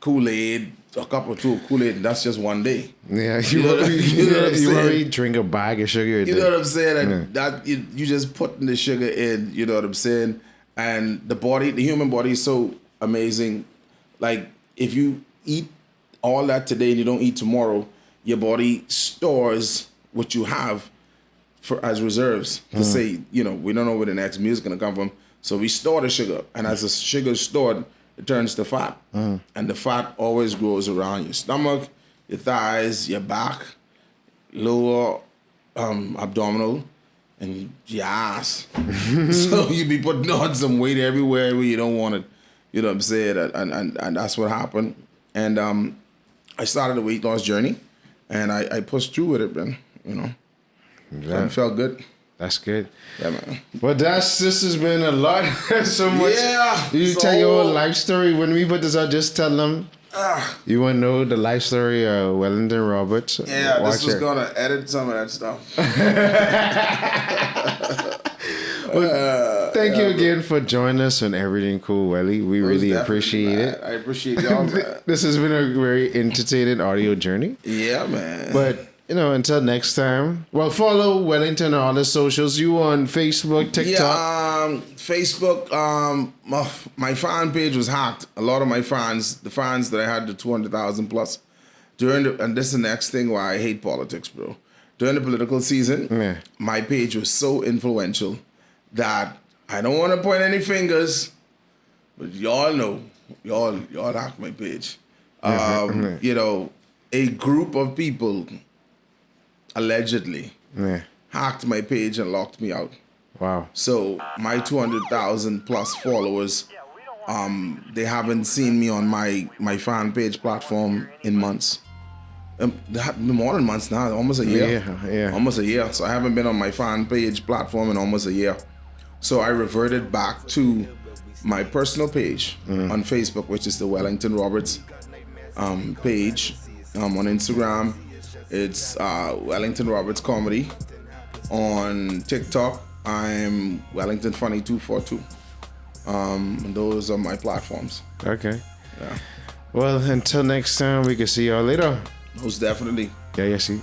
Kool-Aid, a cup or two of Kool-Aid, and that's just one day. Yeah, you already drink a bag of sugar a day. You know what I'm saying? And that you just putting the sugar in, you know what I'm saying? And the human body is so amazing. Like if you eat all that today and you don't eat tomorrow, your body stores what you have as reserves to say, we don't know where the next meal is going to come from. So we store the sugar. And as the sugar is stored, it turns to fat. And the fat always grows around your stomach, your thighs, your back, lower abdominal, and your ass. So you be putting on some weight everywhere where you don't want it. You know what I'm saying? And that's what happened. And I started a weight loss journey, and I pushed through with it, man. Yeah. It felt good. That's good. Yeah, man. But this has been a lot. So much. Yeah. You tell your whole life story. When we put this out, just tell them. You want to know the life story of Wellington Roberts? Yeah, this was going to edit some of that stuff. Well, thank you again for joining us on Erryting Kool, Welly. We really appreciate it. I appreciate y'all, man. This has been a very entertaining audio journey. Yeah, man. But until next time. Well, follow Wellington on all the socials. You on Facebook, TikTok? Yeah, Facebook. My fan page was hacked. A lot of my fans, the fans that I had, the 200,000 plus, and this is the next thing why I hate politics, bro. During the political season, my page was so influential that I don't want to point any fingers, but y'all know, y'all hacked my page. A group of people allegedly hacked my page and locked me out. Wow. So my 200,000 plus followers, they haven't seen me on my fan page platform in months. More than months now, almost a year. Yeah. Almost a year. So I haven't been on my fan page platform in almost a year. So I reverted back to my personal page on Facebook, which is the Wellington Roberts page. On Instagram, it's Wellington Roberts Comedy. On TikTok, I'm Wellington Funny 242. Those are my platforms. Okay. Yeah. Well, until next time, we can see y'all later. Most definitely. Yeah, see.